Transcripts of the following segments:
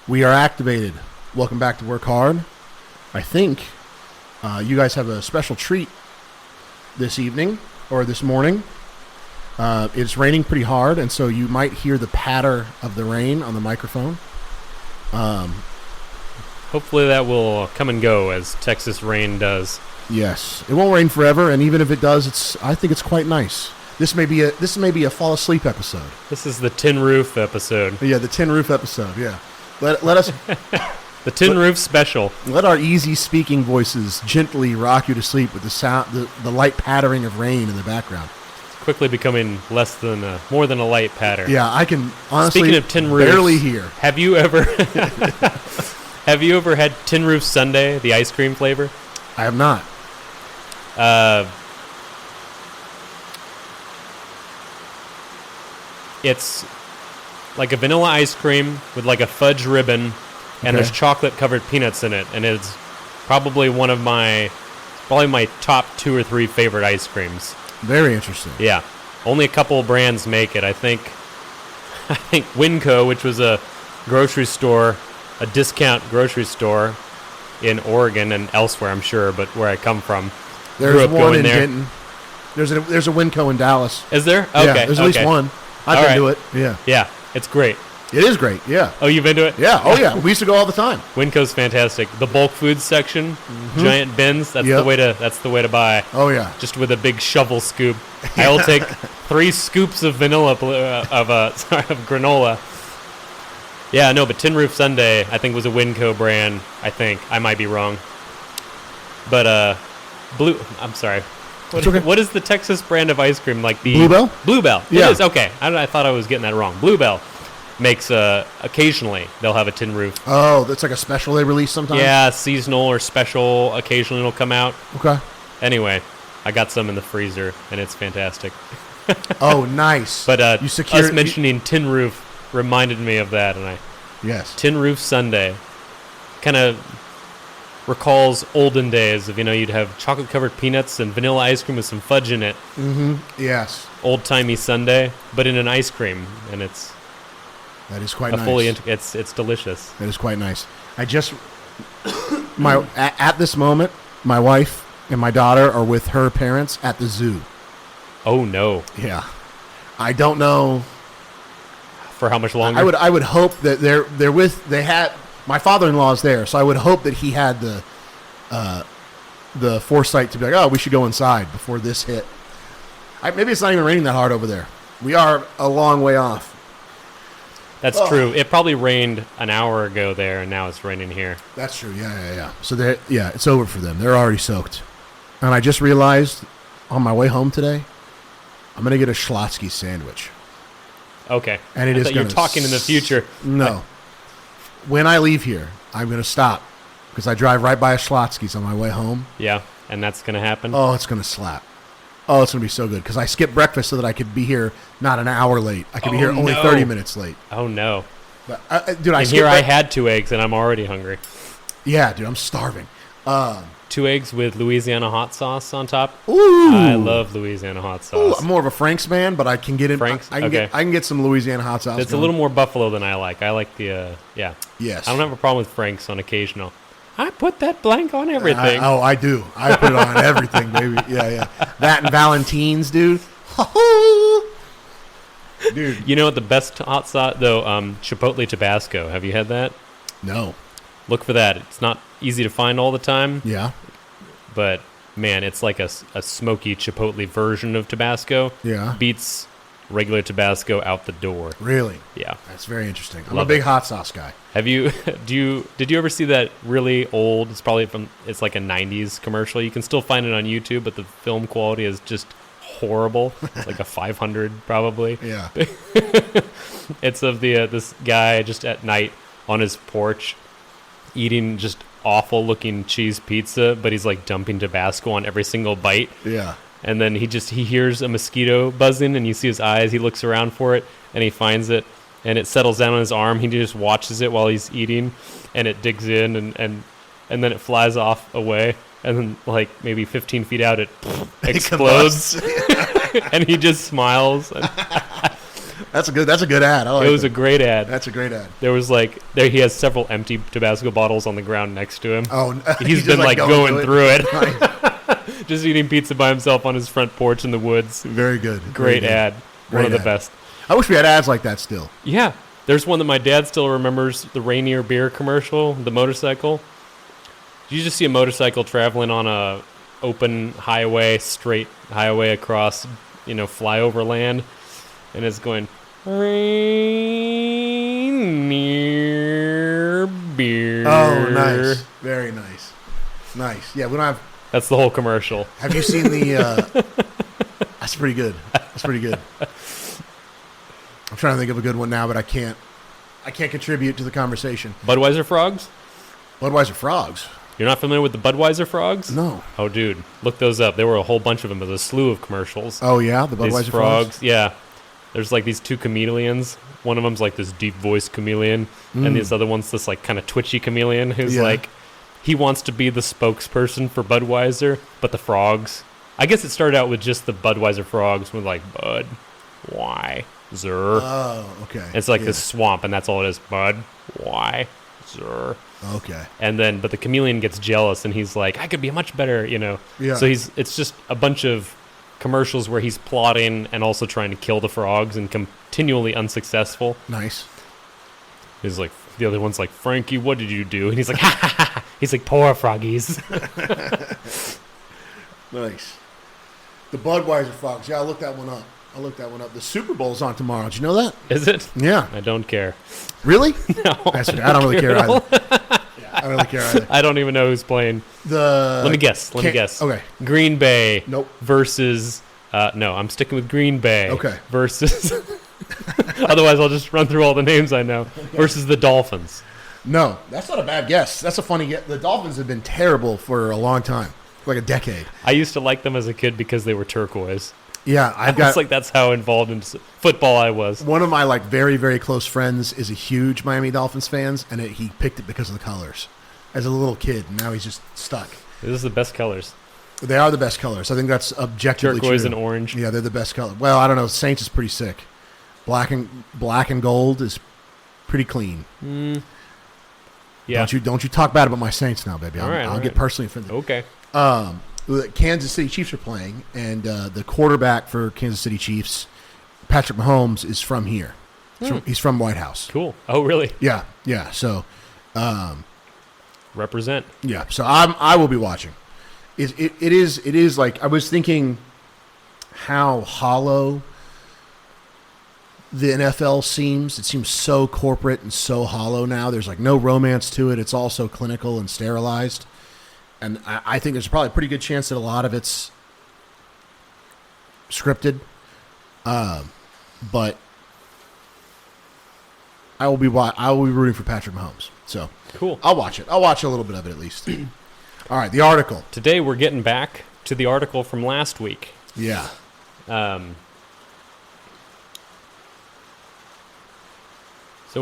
We are activated. Welcome back to Work Hard. I think you guys have a special treat this evening or this morning. It's raining pretty hard, and so you might hear the patter of the rain on the microphone. Hopefully that will come and go as Texas rain does. Yes, it won't rain forever, and even if it does, I think it's quite nice. This may be a fall asleep episode. This is the tin roof episode. Yeah, the tin roof episode. Yeah, let us the tin roof special. Let our easy speaking voices gently rock you to sleep with the sound, the light pattering of rain in the background. It's quickly becoming more than a light patter. Yeah, I can honestly Speaking of tin roofs, barely hear. Have you ever had tin roof sundae, the ice cream flavor? I have not. It's like a vanilla ice cream with like a fudge ribbon, and there's chocolate-covered peanuts in it, and it's probably my top 2 or 3 favorite ice creams. Very interesting. Yeah, only a couple of brands make it. I think Winco, which was a grocery store, a discount grocery store in Oregon and elsewhere, I'm sure, but where I come from, there's one in Denton. There's a Winco in Dallas. Is there? Okay. Yeah, there's at least one. I've been to it. Yeah. Yeah, it's great. It is great. Yeah. Oh, you've been to it? Yeah. Oh, yeah. We used to go all the time. Winco's fantastic. The bulk foods section, giant bins. That's the way to buy. Oh yeah. Just with a big shovel scoop. I will take 3 scoops of granola. Yeah, no, but Tin Roof Sundae I think was a Winco brand. I might be wrong. But I'm sorry. What is the Texas brand of ice cream like? The Bluebell? Bluebell. Yeah. It is. Okay. I thought I was getting that wrong. Bluebell makes occasionally they'll have a tin roof. Oh, that's like a special they release sometimes? Yeah, seasonal or special. Occasionally it'll come out. Okay. Anyway, I got some in the freezer and it's fantastic. Oh, nice. But us mentioning tin roof reminded me of that, and yes, Tin Roof Sundae kind of recalls olden days of you'd have chocolate covered peanuts and vanilla ice cream with some fudge in it. Yes, old timey sundae, but in an ice cream, and that is quite nice. It's delicious. That is quite nice. I just at this moment, my wife and my daughter are with her parents at the zoo. Oh no! Yeah, I don't know. For how much longer? I would hope that they had my father-in-law's there, so I would hope that he had the foresight to be like, oh, we should go inside before this hit. Maybe it's not even raining that hard over there. We are a long way off. That's true. It probably rained an hour ago there, and now it's raining here. That's true. Yeah. So it's over for them. They're already soaked. And I just realized on my way home today, I'm gonna get a Schlotsky sandwich. Okay. And it is you're talking in the future. No. When I leave here, I'm going to stop because I drive right by a Schlotsky's on my way home. Yeah, and that's going to happen? Oh, it's going to slap. Oh, it's going to be so good because I skipped breakfast so that I could be here not an hour late. I could be here only 30 minutes late. Oh, no. But, I had 2 eggs, and I'm already hungry. Yeah, dude, I'm starving. 2 eggs with Louisiana hot sauce on top. Ooh, I love Louisiana hot sauce. Ooh, I'm more of a Frank's man, but I can get in. Frank's? I can get some Louisiana hot sauce. It's a little more buffalo than I like. I like the yeah. Yes. I don't have a problem with Frank's on occasional. I put that blank on everything. I do. I put it on everything, baby. Yeah. That and Valentine's, dude. Dude. You know what the best hot sauce though? Chipotle Tabasco. Have you had that? No. Look for that. It's not easy to find all the time. Yeah. But, man, it's like a smoky Chipotle version of Tabasco. Yeah. Beats regular Tabasco out the door. Really? Yeah. That's very interesting. I'm a big hot sauce guy. Did you ever see that really old, it's like a 90s commercial. You can still find it on YouTube, but the film quality is just horrible. It's like a 500 probably. Yeah. It's of this guy just at night on his porch eating just awful looking cheese pizza, but he's like dumping Tabasco on every single bite. Yeah. And then he hears a mosquito buzzing, and you see his eyes. He looks around for it, and he finds it, and it settles down on his arm. He just watches it while he's eating, and it digs in, and then it flies off away. And then, like, maybe 15 feet out, it explodes. And he just smiles. That's a good ad. I like It was that. a great ad. That's a great ad. There was he has several empty Tabasco bottles on the ground next to him. Oh, He's just, been going through it. Nice. Just eating pizza by himself on his front porch in the woods. Very good. Great Very good. ad. Great One of the ad. best. I wish we had ads like that still. Yeah. There's one that my dad still remembers, the Rainier beer commercial, the motorcycle. You just see a motorcycle traveling on a open highway, straight highway across, flyover land, and it's going, Rainier beer. Oh, nice. Very nice. Nice. Yeah, we don't have... That's the whole commercial. Have you seen the... That's pretty good. That's pretty good. I'm trying to think of a good one now, but I can't contribute to the conversation. Budweiser frogs? Budweiser frogs? You're not familiar with the Budweiser frogs? No. Oh, dude, look those up. There were a whole bunch of them. There's a slew of commercials. Oh, yeah? The Budweiser These frogs? Yeah. There's these two chameleons. One of them's this deep voice chameleon, and this other one's this kind of twitchy chameleon who's he wants to be the spokesperson for Budweiser, but the frogs. I guess it started out with just the Budweiser frogs with Bud, why? Zer. Oh, okay. It's this swamp, and that's all it is. Bud, why? Zer. Okay. And then, but the chameleon gets jealous, and he's like, I could be much better, Yeah. So it's just a bunch of commercials where he's plotting and also trying to kill the frogs and continually unsuccessful. Nice. He's the other one's Frankie, what did you do? And he's like, ha ha ha. He's like, poor froggies. Nice. The Budweiser frogs. Yeah, I'll look that one up. The Super Bowl's on tomorrow. Did you know that? Is it? Yeah. I don't care. Really? No. I don't really care either. I don't really care either. I don't even know who's playing. Let me guess. Okay. Green Bay. Nope. Versus. No, I'm sticking with Green Bay. Okay. Versus. Otherwise, I'll just run through all the names I know. Okay. Versus the Dolphins. No, that's not a bad guess. That's a funny guess. The Dolphins have been terrible for a long time, like a decade. I used to like them as a kid because they were turquoise. Yeah, that's how involved in football I was. One of my very, very close friends is a huge Miami Dolphins fan, and he picked it because of the colors as a little kid. And now he's just stuck. These are the best colors. They are the best colors. I think that's objectively turquoise true. And orange. Yeah, they're the best color. Well, I don't know. Saints is pretty sick. Black and gold is pretty clean. Yeah. Don't you talk bad about my Saints now, baby. I'll get personally offended. Okay. The Kansas City Chiefs are playing, and the quarterback for Kansas City Chiefs, Patrick Mahomes, is from here. He's from White House. Cool. Oh, really? Yeah. So, represent. Yeah. So I will be watching. It is I was thinking how hollow the NFL seems. It seems so corporate and so hollow now. There's no romance to it. It's all so clinical and sterilized. And I think there's probably a pretty good chance that a lot of it's scripted. But I will be rooting for Patrick Mahomes. So cool. I'll watch it. I'll watch a little bit of it at least. All right, the article. Today we're getting back to the article from last week. Yeah. So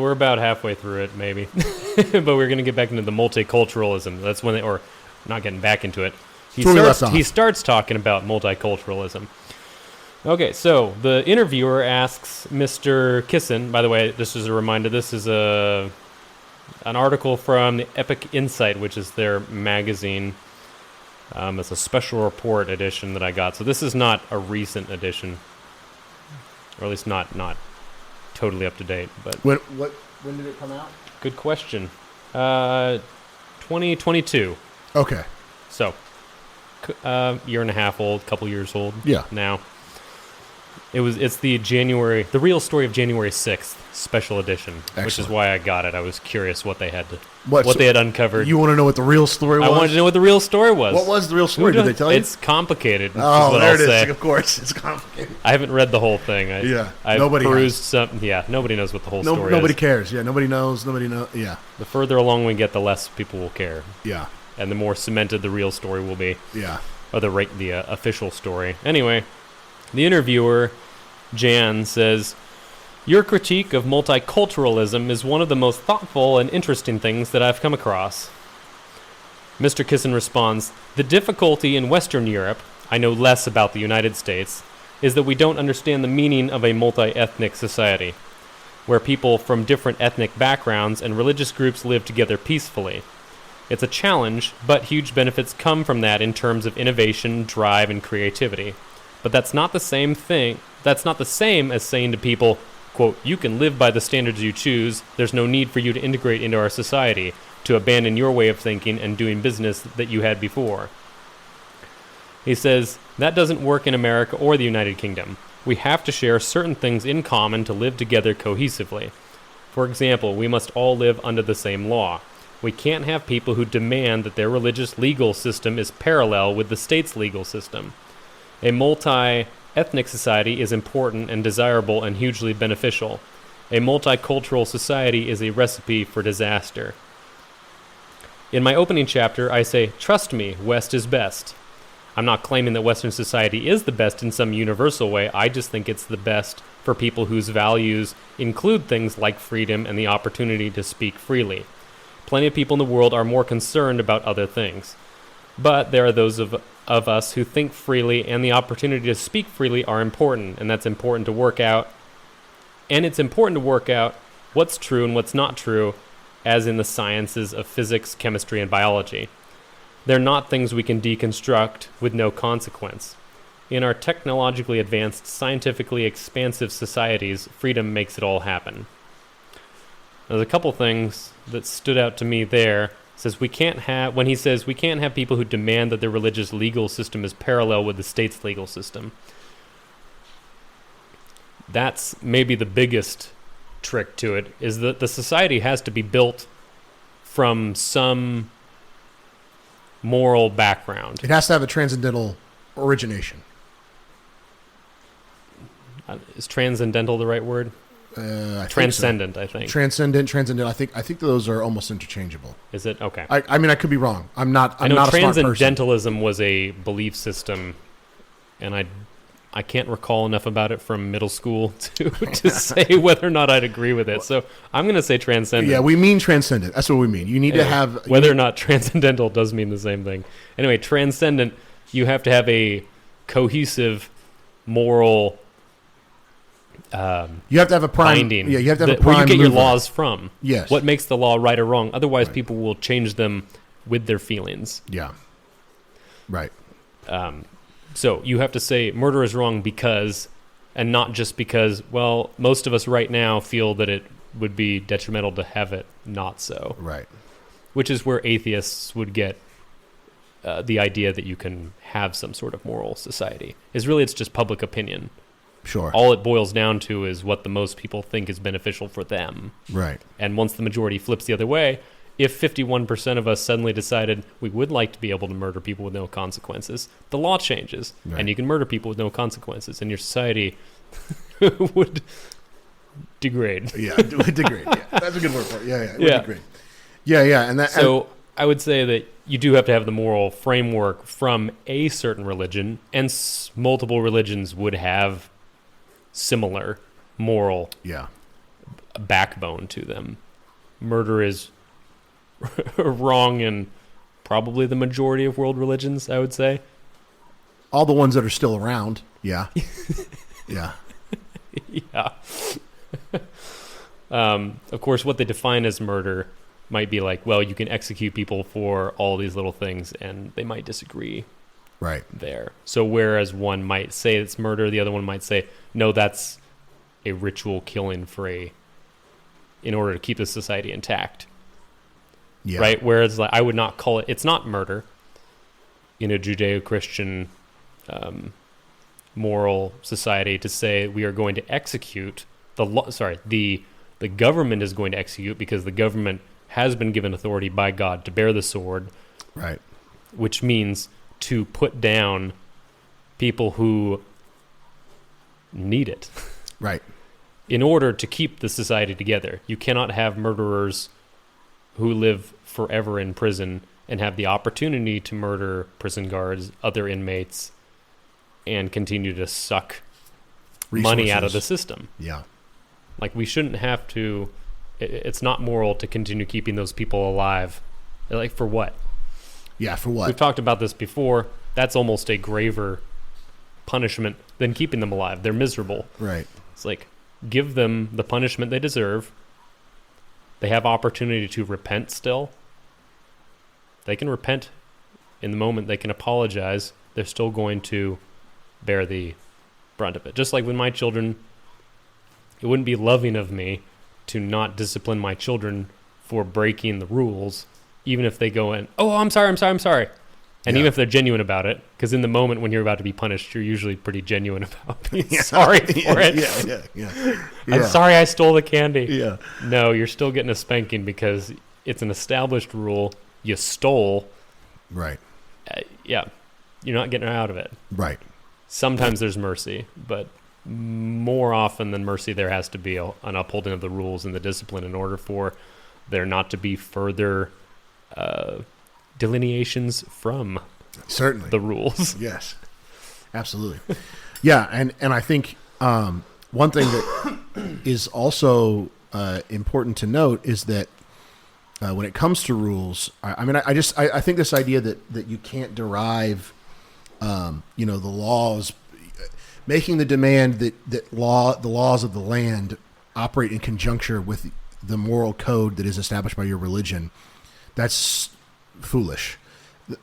we're about halfway through it, maybe. But we're going to get back into the multiculturalism. That's when or not getting back into it. He starts talking about multiculturalism. Okay, so the interviewer asks Mr. Kisin, by the way, this is a reminder, this is an article from the Epoch Insight, which is their magazine. It's a special report edition that I got. So this is not a recent edition, or at least not totally up to date. But when did it come out? Good question. 2022. Okay. So, year and a half old, couple years old. Yeah. Now. It's the real story of January 6th special edition. Excellent. Which is why I got it. I was curious what they had they had uncovered. You want to know what the real story was? I wanted to know what the real story was. What was the real story? Did they tell you? It's complicated. Oh, there it is. Of course, it's complicated. I haven't read the whole thing. Nobody perused some. Yeah, nobody knows what the whole story is. Nobody cares. Yeah, nobody knows. Yeah. The further along we get, the less people will care. Yeah. And the more cemented the real story will be. Yeah. Or the official story. Anyway, the interviewer, Jan, says, "Your critique of multiculturalism is one of the most thoughtful and interesting things that I've come across." Mr. Kisin responds, "The difficulty in Western Europe, I know less about the United States, is that we don't understand the meaning of a multi-ethnic society, where people from different ethnic backgrounds and religious groups live together peacefully. It's a challenge, but huge benefits come from that in terms of innovation, drive, and creativity. But that's not the same thing. That's not the same as saying to people, quote, you can live by the standards you choose. There's no need for you to integrate into our society, to abandon your way of thinking and doing business that you had before. He says, that doesn't work in America or the United Kingdom. We have to share certain things in common to live together cohesively. For example, we must all live under the same law. We can't have people who demand that their religious legal system is parallel with the state's legal system. A multi-ethnic society is important and desirable and hugely beneficial. A multicultural society is a recipe for disaster. In my opening chapter, I say, trust me, West is best. I'm not claiming that Western society is the best in some universal way. I just think it's the best for people whose values include things like freedom and the opportunity to speak freely. Plenty of people in the world are more concerned about other things. But there are those of us who think freely, and the opportunity to speak freely are important, and that's important to work out. And it's important to work out what's true and what's not true, as in the sciences of physics, chemistry, and biology. They're not things we can deconstruct with no consequence. In our technologically advanced, scientifically expansive societies, freedom makes it all happen. There's a couple things that stood out to me there. When he says we can't have people who demand that their religious legal system is parallel with the state's legal system. That's maybe the biggest trick to it, is that the society has to be built from some moral background. It has to have a transcendental origination. Is transcendental the right word? Transcendent, I think. Transcendent. I think those are almost interchangeable. Is it? Okay. I mean, I could be wrong. I'm not I know not a smart person. transcendentalism was a belief system, and I can't recall enough about it from middle school to say whether or not I'd agree with it. So I'm going to say transcendent. Yeah, we mean transcendent. That's what we mean. You need to have... Whether or not transcendental does mean the same thing. Anyway, transcendent, you have to have a cohesive moral... you have to have a prime... binding. Yeah, you have to have a prime where you get mover. your laws from. Yes. What makes the law right or wrong. Otherwise, Right. people will change them with their feelings. Yeah. Right. So you have to say murder is wrong because, and not just because, well, most of us right now feel that it would be detrimental to have it not so. Right. Which is where atheists would get the idea that you can have some sort of moral society. It's just public opinion. Sure. All it boils down to is what the most people think is beneficial for them. Right. And once the majority flips the other way, if 51% of us suddenly decided we would like to be able to murder people with no consequences, the law changes, Right. and you can murder people with no consequences, and your society would degrade. Yeah, degrade. Yeah, that's a good word for it. Yeah, it would Yeah. degrade. Yeah, and that. So I would say that you do have to have the moral framework from a certain religion, and multiple religions would have similar moral yeah, backbone to them. Murder is wrong in probably the majority of world religions, I would say. all the ones that are still around. Yeah, yeah, Yeah. Of course, what they define as murder might be like, well, you can execute people for all these little things, and they might disagree right. there. So whereas one might say it's murder, the other one might say, no, that's a ritual killing in order to keep the society intact. Yeah, Right? Whereas I would not call it's not murder in a Judeo-Christian moral society to say we are going to execute the government is going to execute because the government has been given authority by God to bear the sword, right. which means to put down people who need it Right. in order to keep the society together. You cannot have murderers who live forever in prison and have the opportunity to murder prison guards, other inmates, and continue to suck money out of the system. Yeah. Like, we shouldn't have to... It's not moral to continue keeping those people alive. Like, for what? Yeah, for what? We've talked about this before. That's almost a graver punishment than keeping them alive. They're miserable. Right. It's like, give them the punishment they deserve. They have opportunity to repent still. They can repent in the moment. They can apologize. They're still going to bear the brunt of it. Just like with my children, it wouldn't be loving of me to not discipline my children for breaking the rules, even if they go in, oh, I'm sorry. And even if they're genuine about it, because in the moment when you're about to be punished, you're usually pretty genuine about being sorry for it. Yeah. I'm sorry I stole the candy. Yeah. No, you're still getting a spanking because it's an established rule. You stole. Right. Yeah. You're not getting out of it. Right. Sometimes there's mercy, but more often than mercy, there has to be an upholding of the rules and the discipline in order for there not to be further delineations from certainly the rules. Yes, absolutely. Yeah, and I think one thing that is also important to note is that when it comes to rules, I think this idea that you can't derive the laws, making the demand that the laws of the land operate in conjunction with the moral code that is established by your religion, that's foolish.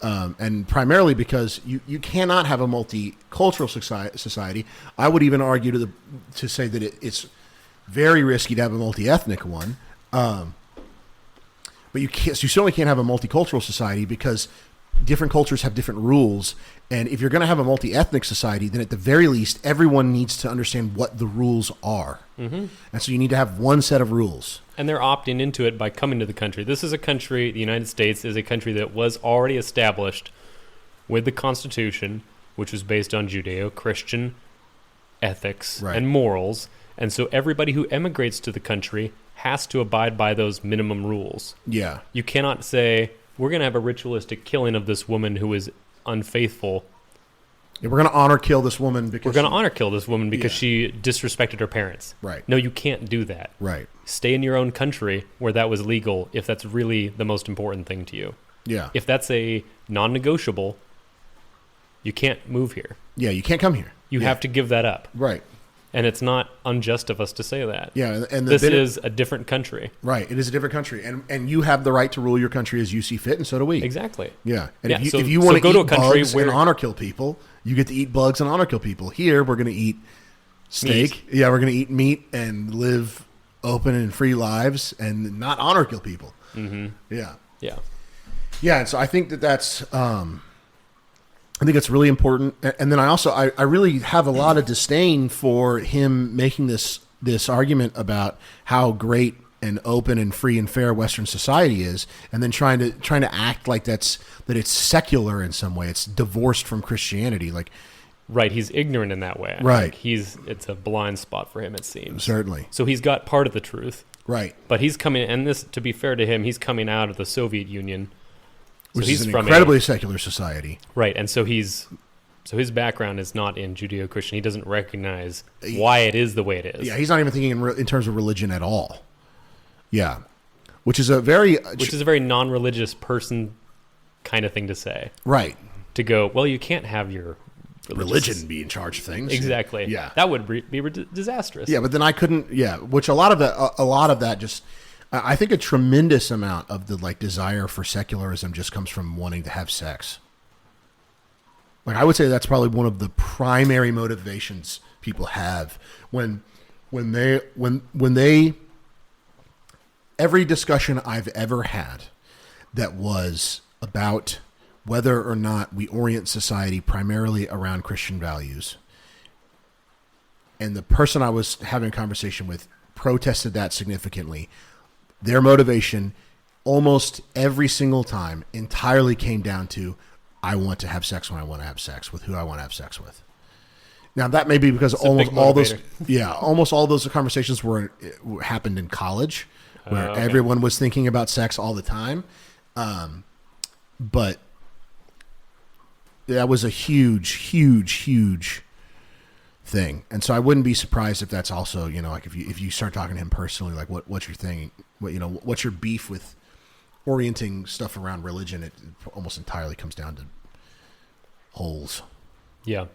And primarily because you cannot have a multicultural society. I would even argue to say that it's very risky to have a multi-ethnic one. But you certainly can't have a multicultural society because different cultures have different rules. And if you're going to have a multi-ethnic society, then at the very least, everyone needs to understand what the rules are. Mm-hmm. And so you need to have one set of rules. And they're opting into it by coming to the country. This is a country, the United States is a country that was already established with the Constitution, which was based on Judeo-Christian ethics and morals. And so everybody who emigrates to the country has to abide by those minimum rules. Yeah. You cannot say, we're going to have a ritualistic killing of this woman who is unfaithful. Yeah, we're going to honor kill this woman because she disrespected her parents. Right. No, you can't do that. Right. Stay in your own country where that was legal if that's really the most important thing to you. Yeah. If that's a non-negotiable, you can't move here. Yeah, you can't come here. You have to give that up. Right. And it's not unjust of us to say that. Yeah, and this is a different country. Right, it is a different country, and you have the right to rule your country as you see fit, and so do we. Exactly. Yeah, and if you want to go eat to a country bugs where and honor kill people, you get to eat bugs and honor kill people. Here, we're going to eat steak. Meat. Yeah, we're going to eat meat and live open and free lives and not honor kill people. Mm-hmm. Yeah. Yeah. Yeah, and so I think that's. I think it's really important, and then I really have a lot of disdain for him making this argument about how great and open and free and fair Western society is, and then trying to act like that it's secular in some way. It's divorced from Christianity, like. Right, he's ignorant in that way. Right, it's a blind spot for him, it seems. Certainly. So he's got part of the truth. Right, but he's coming, and this, to be fair to him, he's coming out of the Soviet Union. Which is an incredibly secular society. Right, and so his background is not in Judeo-Christian. He doesn't recognize why it is the way it is. Yeah, he's not even thinking in terms of religion at all. Yeah, which is a very non-religious person kind of thing to say. Right. To go, well, you can't have your religion be in charge of things. Exactly. Yeah, that would be disastrous. Yeah, but then I couldn't. Yeah, which a lot of that just. I think a tremendous amount of the desire for secularism just comes from wanting to have sex. I would say that's probably one of the primary motivations people have when they every discussion I've ever had that was about whether or not we orient society primarily around Christian values, and the person I was having a conversation with protested that significantly. Their motivation almost every single time entirely came down to, I want to have sex when I want to have sex with who I want to have sex with. Now that may be because almost all those conversations happened in college where everyone was thinking about sex all the time. But that was a huge thing. And so I wouldn't be surprised if that's also, if you start talking to him personally, what's your thing? What's your beef with orienting stuff around religion? It almost entirely comes down to holes. Yeah.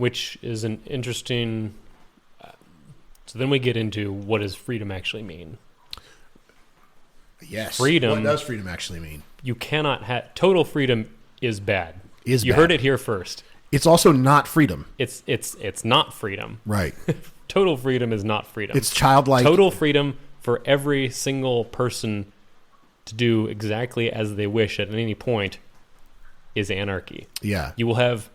which is an interesting. So then we get into what does freedom actually mean? Yes. Freedom. What does freedom actually mean? You cannot have total freedom is bad. Is you bad. heard it here first. It's also not freedom. It's not freedom. Right. Total freedom is not freedom. It's childlike. Total freedom for every single person to do exactly as they wish at any point is anarchy. Yeah. You will have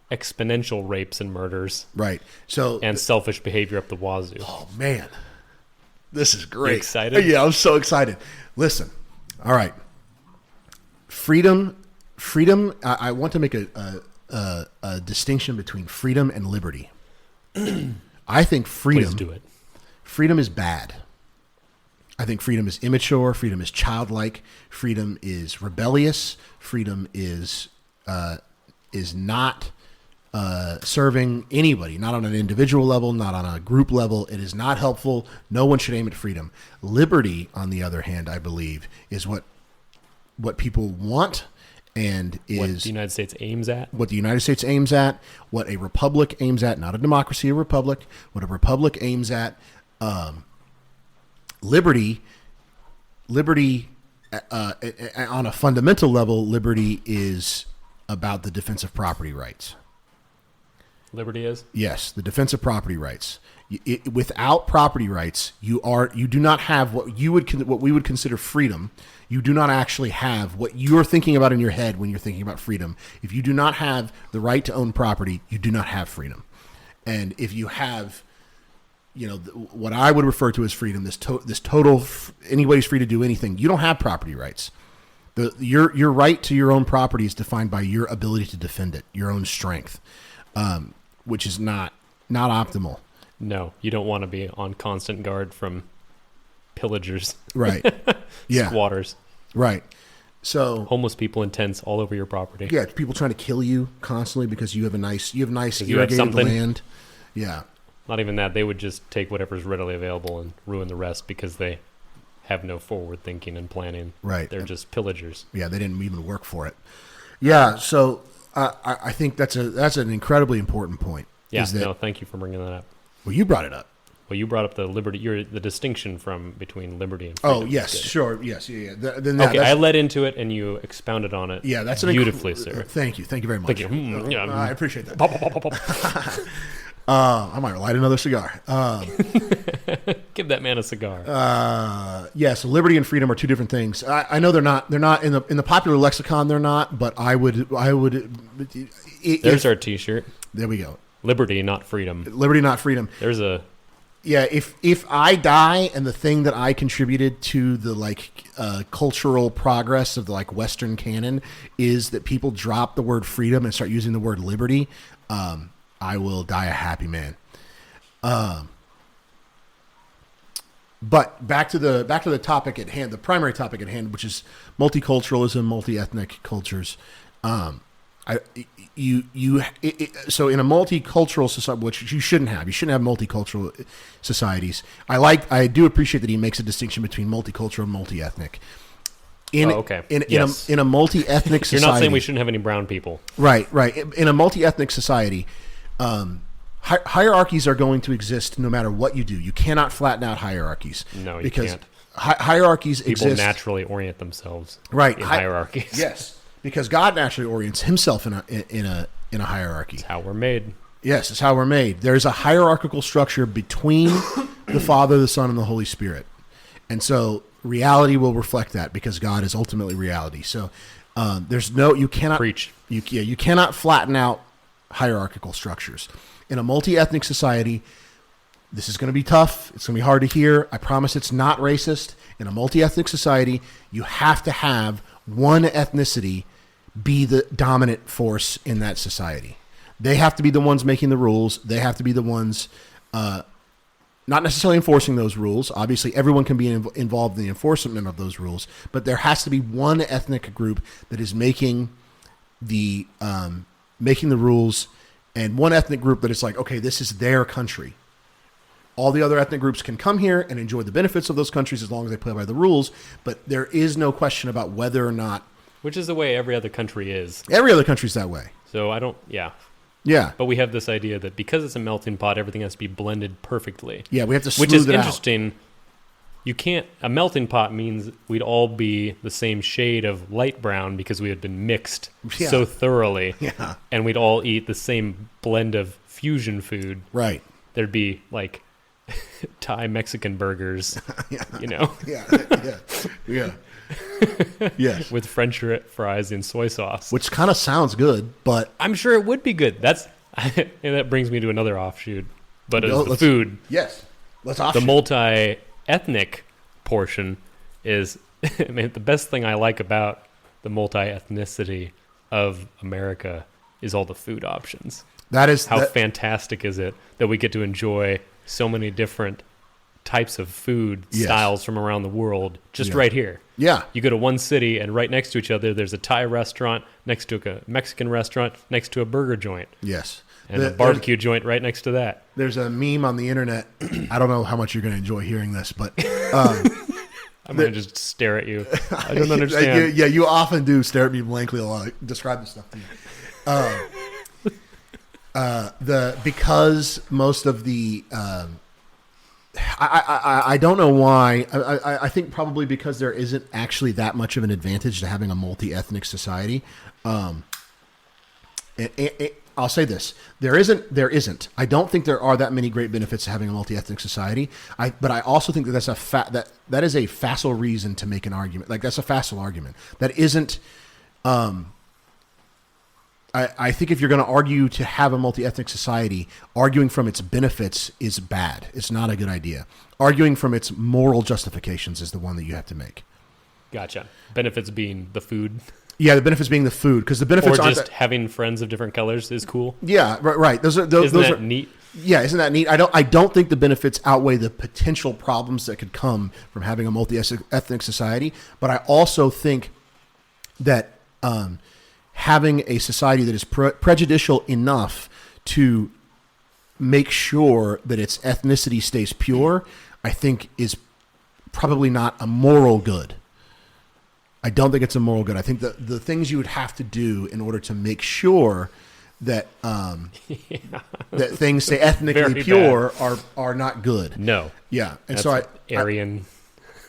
exponential rapes and murders. Right. So and selfish behavior up the wazoo. Oh man, this is great. You excited? Yeah, I'm so excited. Listen, all right. Freedom. I want to make a distinction between freedom and liberty. I think freedom. Please do it. Freedom is bad. I think freedom is immature. Freedom is childlike. Freedom is rebellious. Freedom is not serving anybody, not on an individual level, not on a group level. It is not helpful. No one should aim at freedom. Liberty, on the other hand, I believe, is what people want and is what the United States aims at. What the United States aims at, what a republic aims at, not a democracy, a republic, what a republic aims at. Liberty, on a fundamental level, liberty is about the defense of property rights. Liberty is? Yes, the defense of property rights. Without property rights, you do not have what we would consider freedom. You do not actually have what you're thinking about in your head when you're thinking about freedom. If you do not have the right to own property, you do not have freedom. And if you have, what I would refer to as freedom, this total, anybody's free to do anything, you don't have property rights. Your right to your own property is defined by your ability to defend it, your own strength, which is not optimal. No, you don't want to be on constant guard from pillagers. Right. Yeah. Squatters. Right. So homeless people in tents all over your property. Yeah, people trying to kill you constantly because you have nice irrigated something. land. Yeah. Not even that. They would just take whatever's readily available and ruin the rest because they have no forward thinking and planning. Right. They're just pillagers. Yeah, they didn't even work for it. Yeah, so I think that's an incredibly important point. Yeah, thank you for bringing that up. Well, you brought it up. Well, you brought up the liberty. The distinction between liberty and freedom. Oh, yes, sure, yes, yeah. Okay, I led into it and you expounded on it. Yeah, that's beautifully, sir. Thank you very much. Thank you. Yeah. I appreciate that. I might light another cigar. Give that man a cigar. Yes, liberty and freedom are two different things. I know they're not in the popular lexicon. They're not, but I would. There's our T-shirt. There we go. Liberty, not freedom. Liberty, not freedom. There's a. Yeah, if I die and the thing that I contributed to the cultural progress of the Western canon is that people drop the word freedom and start using the word liberty, I will die a happy man. But back to the topic at hand, the primary topic at hand, which is multiculturalism, multi-ethnic cultures. So in a multicultural society, which you shouldn't have multicultural societies. I do appreciate that he makes a distinction between multicultural and multi-ethnic. In a multi-ethnic society, you're not saying we shouldn't have any brown people, right? In a multi-ethnic society, hierarchies are going to exist no matter what you do. You cannot flatten out hierarchies. No, you can't. Hierarchies people exist. naturally orient themselves right in hierarchies. Yes. Because God naturally orients himself in a hierarchy. It's how we're made. Yes, it's how we're made. There's a hierarchical structure between the Father, the Son, and the Holy Spirit. And so reality will reflect that because God is ultimately reality. So you cannot preach. You cannot flatten out hierarchical structures. In a multi-ethnic society, this is going to be tough. It's going to be hard to hear. I promise it's not racist. In a multi-ethnic society, you have to have one ethnicity be the dominant force in that society. They have to be the ones making the rules. They have to be the ones not necessarily enforcing those rules. Obviously, everyone can be involved in the enforcement of those rules, but there has to be one ethnic group that is making the rules, and one ethnic group that is okay, this is their country. All the other ethnic groups can come here and enjoy the benefits of those countries as long as they play by the rules, but there is no question about whether or not... Which is the way every other country is. Every other country's that way. So I don't... Yeah. Yeah. But we have this idea that because it's a melting pot, everything has to be blended perfectly. Yeah, we have to smooth Which is it out. interesting. You can't. A melting pot means we'd all be the same shade of light brown because we had been mixed so thoroughly. Yeah. And we'd all eat the same blend of fusion food. Right. There'd be like Thai Mexican burgers, you know, Yeah. Yes. with French fries and soy sauce. Which kind of sounds good, but I'm sure it would be good. And that brings me to another offshoot. But No, it's the food. yes. Let's The offshoot. multi-ethnic portion is, I mean, the best thing I like about the multi-ethnicity of America is all the food options. That is How fantastic is it that we get to enjoy so many different types of food styles from around the world just right here. Yeah. You go to one city and right next to each other, there's a Thai restaurant next to a Mexican restaurant next to a burger joint. Yes. And a barbecue joint right next to that. There's a meme on the internet. I don't know how much you're going to enjoy hearing this, but I'm going to just stare at you. I don't understand. Yeah, you often do stare at me blankly a lot. Describe this stuff to me. Because most of the I don't know why. I think probably because there isn't actually that much of an advantage to having a multi-ethnic society. I'll say this: there isn't. I don't think there are that many great benefits to having a multi-ethnic society. But I also think that that is a facile reason to make an argument. Like that's a facile argument. That isn't. I think if you're going to argue to have a multi-ethnic society, arguing from its benefits is bad. It's not a good idea. Arguing from its moral justifications is the one that you have to make. Gotcha. Benefits being the food. Yeah, the benefits being the food, because the benefits or aren't just having friends of different colors is cool. Yeah, right. Isn't that neat? Yeah, isn't that neat? I don't think the benefits outweigh the potential problems that could come from having a multi-ethnic society, but I also think that having a society that is prejudicial enough to make sure that its ethnicity stays pure, I think is probably not a moral good. I don't think it's a moral good. I think that the things you would have to do in order to make sure that that things stay ethnically Very pure are not good. No. Yeah, and That's so Aryan.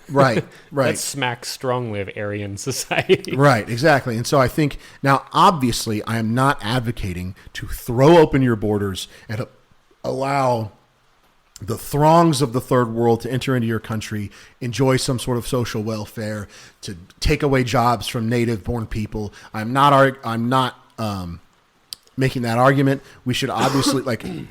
Right. That smacks strongly of Aryan society. Right, exactly. And so I think now, obviously, I am not advocating to throw open your borders and allow the throngs of the third world to enter into your country, enjoy some sort of social welfare, to take away jobs from native-born people. I'm not making that argument. We should obviously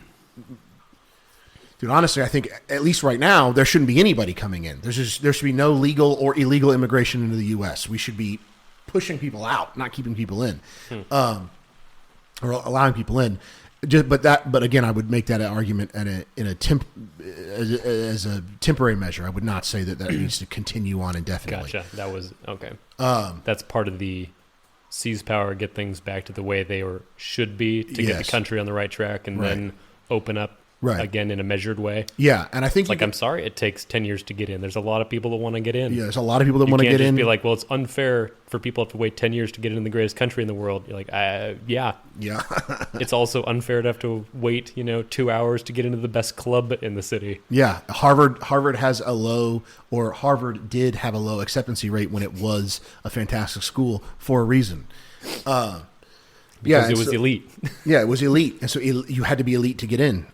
dude, honestly, I think at least right now there shouldn't be anybody coming in. There should be no legal or illegal immigration into the U.S. We should be pushing people out, not keeping people in, or allowing people in. But again, I would make that an argument as a temporary measure. I would not say that needs to continue on indefinitely. Gotcha. That was okay. That's part of the seize power, get things back to the way they should be to get the country on the right track, and then open up again in a measured way. Yeah, and I think I'm sorry, it takes 10 years to get in. There's a lot of people that want to get in. Yeah, there's a lot of people that want to get in. You can't just be like, well, it's unfair for people to have to wait 10 years to get in the greatest country in the world. You're like, yeah. It's also unfair to have to wait, 2 hours to get into the best club in the city. Yeah, Harvard has Harvard did have a low acceptancy rate when it was a fantastic school for a reason. Because it was elite. Yeah, it was elite, and so you had to be elite to get in.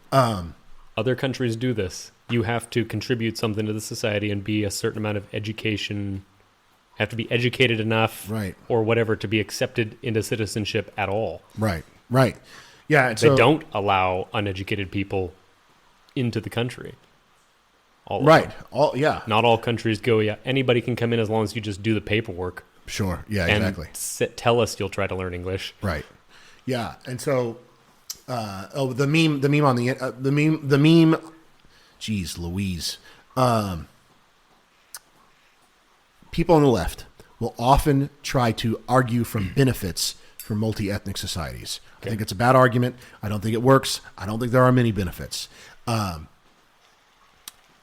Other countries do this. You have to contribute something to the society and be a certain amount of education. Have to be educated enough, or whatever, to be accepted into citizenship at all. Right. Yeah, and they don't allow uneducated people into the country. Not all countries go. Yeah, anybody can come in as long as you just do the paperwork. Sure. Yeah. And exactly. Tell us you'll try to learn English. Right. Yeah. And so, the meme. Geez, Louise. People on the left will often try to argue from benefits for multi-ethnic societies. Okay. I think it's a bad argument. I don't think it works. I don't think there are many benefits.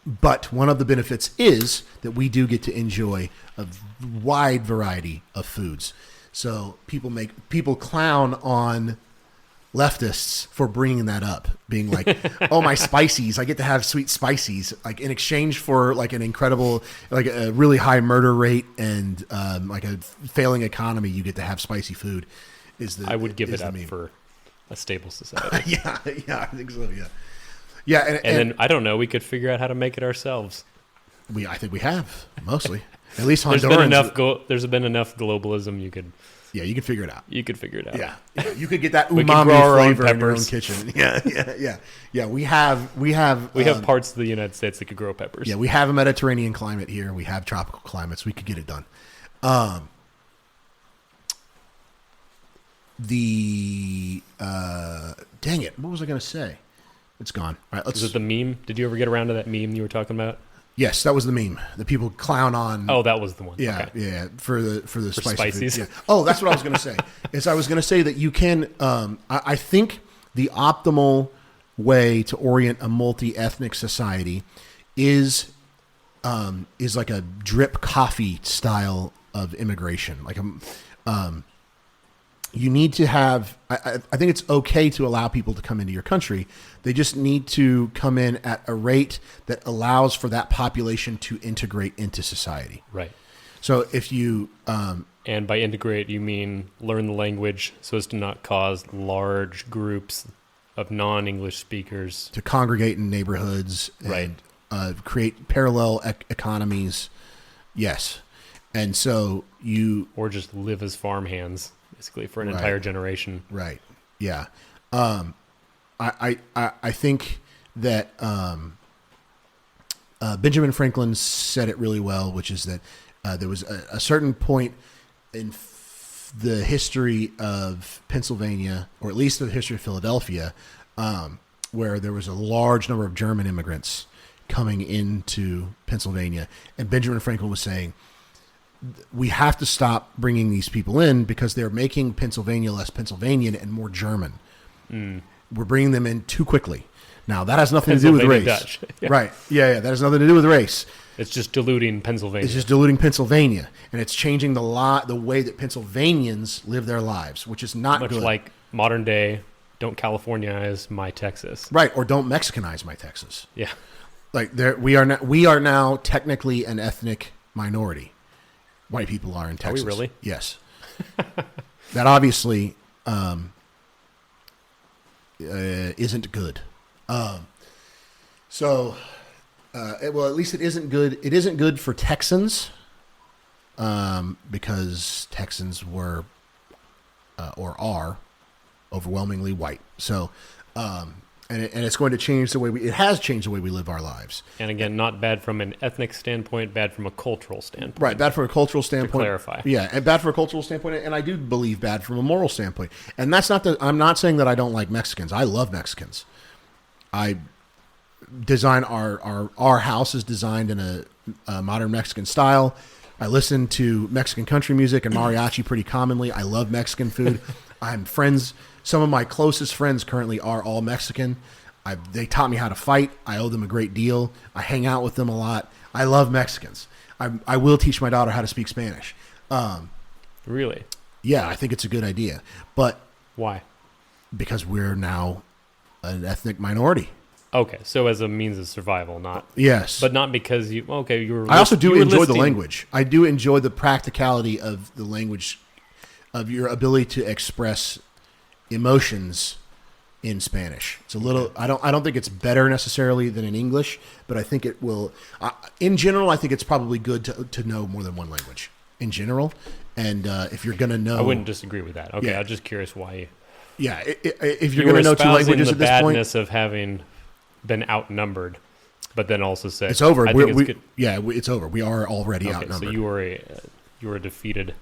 But one of the benefits is that we do get to enjoy a wide variety of foods. So people clown on leftists for bringing that up, being like, "Oh, my spices! I get to have sweet spices, like in exchange for like an incredible, like a really high murder rate and like a failing economy. You get to have spicy food." I would give it up meme. for a stable society. yeah, I think so. Yeah, and then I don't know. We could figure out how to make it ourselves. I think we have mostly. At least Hondurans. There's been enough globalism. You could can figure it out. You could figure it out. Yeah. You could get that We could umami grow our own flavor in your own peppers. kitchen. Yeah. We have Parts of the United States that could grow peppers. Yeah, we have a Mediterranean climate here. We have tropical climates. We could get it done. Dang it! What was I going to say? It's gone. All right, Is it the meme? Did you ever get around to that meme you were talking about? Yes, that was the meme. The people clown on. Oh, that was the one. Yeah, Okay. yeah. For the spicy spices. food. Yeah. Oh, that's what I was going to say. I was going to say that you can. I think the optimal way to orient a multi-ethnic society is like a drip coffee style of immigration. Like you need to have. I think it's okay to allow people to come into your country. They just need to come in at a rate that allows for that population to integrate into society. Right. So if you and by integrate, you mean learn the language so as to not cause large groups of non-English speakers to congregate in neighborhoods and create parallel economies. Yes. And so or just live as farmhands, basically, for an entire generation. Right. Yeah. I think that Benjamin Franklin said it really well, which is that there was a certain point in the history of Pennsylvania, or at least the history of Philadelphia, where there was a large number of German immigrants coming into Pennsylvania. And Benjamin Franklin was saying, we have to stop bringing these people in because they're making Pennsylvania less Pennsylvanian and more German. We're bringing them in too quickly. Now, that has nothing to do with race. Dutch. Yeah. Right. Yeah, that has nothing to do with race. It's just diluting Pennsylvania. It's just diluting Pennsylvania. And it's changing the way that Pennsylvanians live their lives, which is not much good. like modern day, don't Californianize my Texas. Right, or don't Mexicanize my Texas. Yeah. Like we are now technically an ethnic minority. White people are in Texas. Are we really? Yes. That obviously isn't good. Well, at least it isn't good. It isn't good for Texans because Texans were or are overwhelmingly white. So, and it's going to change the way it has changed the way we live our lives. And again, not bad from an ethnic standpoint, bad from a cultural standpoint. Right, bad from a cultural standpoint. To clarify. Yeah, and bad from a cultural standpoint, and I do believe bad from a moral standpoint. And that's not I'm not saying that I don't like Mexicans. I love Mexicans. I design our house is designed in a modern Mexican style. I listen to Mexican country music and mariachi pretty commonly. I love Mexican food. I'm friends. Some of my closest friends currently are all Mexican. They taught me how to fight. I owe them a great deal. I hang out with them a lot. I love Mexicans. I will teach my daughter how to speak Spanish. Really? Yeah, I think it's a good idea. But why? Because we're now an ethnic minority. Okay, so as a means of survival, not yes, but not because you. Okay, you were. I also do enjoy the listing. language. I do enjoy the practicality of the language, of your ability to express emotions in Spanish. It's a little. I don't think it's better necessarily than in English, but I think it will. In general, I think it's probably good to know more than one language in general. And if you're going to know, I wouldn't disagree with that. Okay, Yeah. I'm just curious why you. Yeah, if you're going to know two languages at this point, the badness of having been outnumbered, but then also said it's over. I think it's good. Yeah, it's over. We are already outnumbered. So you were a defeated.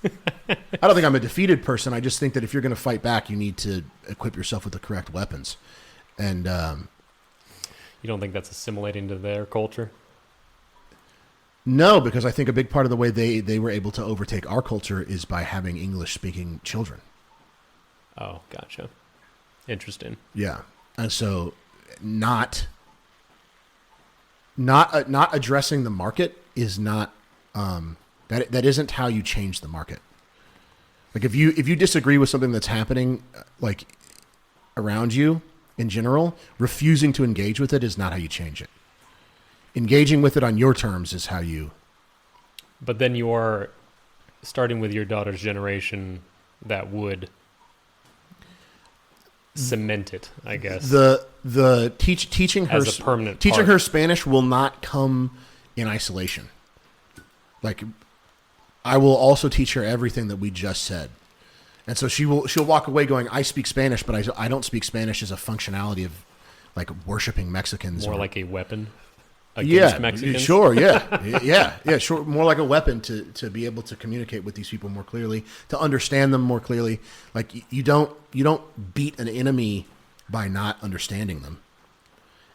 I don't think I'm a defeated person. I just think that if you're going to fight back, you need to equip yourself with the correct weapons. And you don't think that's assimilating to their culture? No, because I think a big part of the way they were able to overtake our culture is by having English-speaking children. Oh, gotcha. Interesting. Yeah, and so not addressing the market is not that isn't how you change the market. Like if you disagree with something that's happening, like around you in general, refusing to engage with it is not how you change it. Engaging with it on your terms is how you... But then you are starting with your daughter's generation that would cement it, I guess. Teaching her as a permanent teaching part. her Spanish will not come in isolation. Like, I will also teach her everything that we just said. And so she'll walk away going, I speak Spanish, but I don't speak Spanish as a functionality of like worshiping Mexicans. More or, like a weapon against Mexicans? Sure, yeah, sure. More like a weapon to be able to communicate with these people more clearly, to understand them more clearly. Like you don't beat an enemy by not understanding them.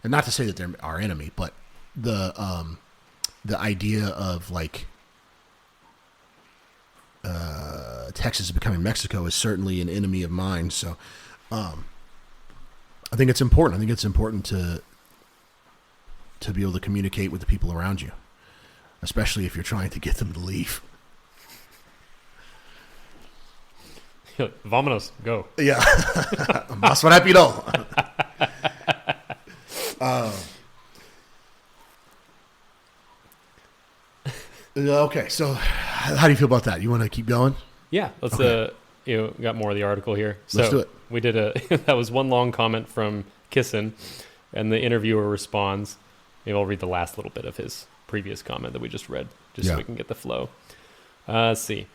And not to say that they're our enemy, but the idea of like Texas becoming Mexico is certainly an enemy of mine. So I think it's important. I think it's important to be able to communicate with the people around you, especially if you're trying to get them to leave. Vámonos, go. Yeah. Más rápido. Okay, so how do you feel about that? You want to keep going? Yeah, let's Okay. Got more of the article here. So Let's do it. We did that was one long comment from Kisin, and the interviewer responds. Maybe I'll read the last little bit of his previous comment that we just read, just so we can get the flow. Let's see.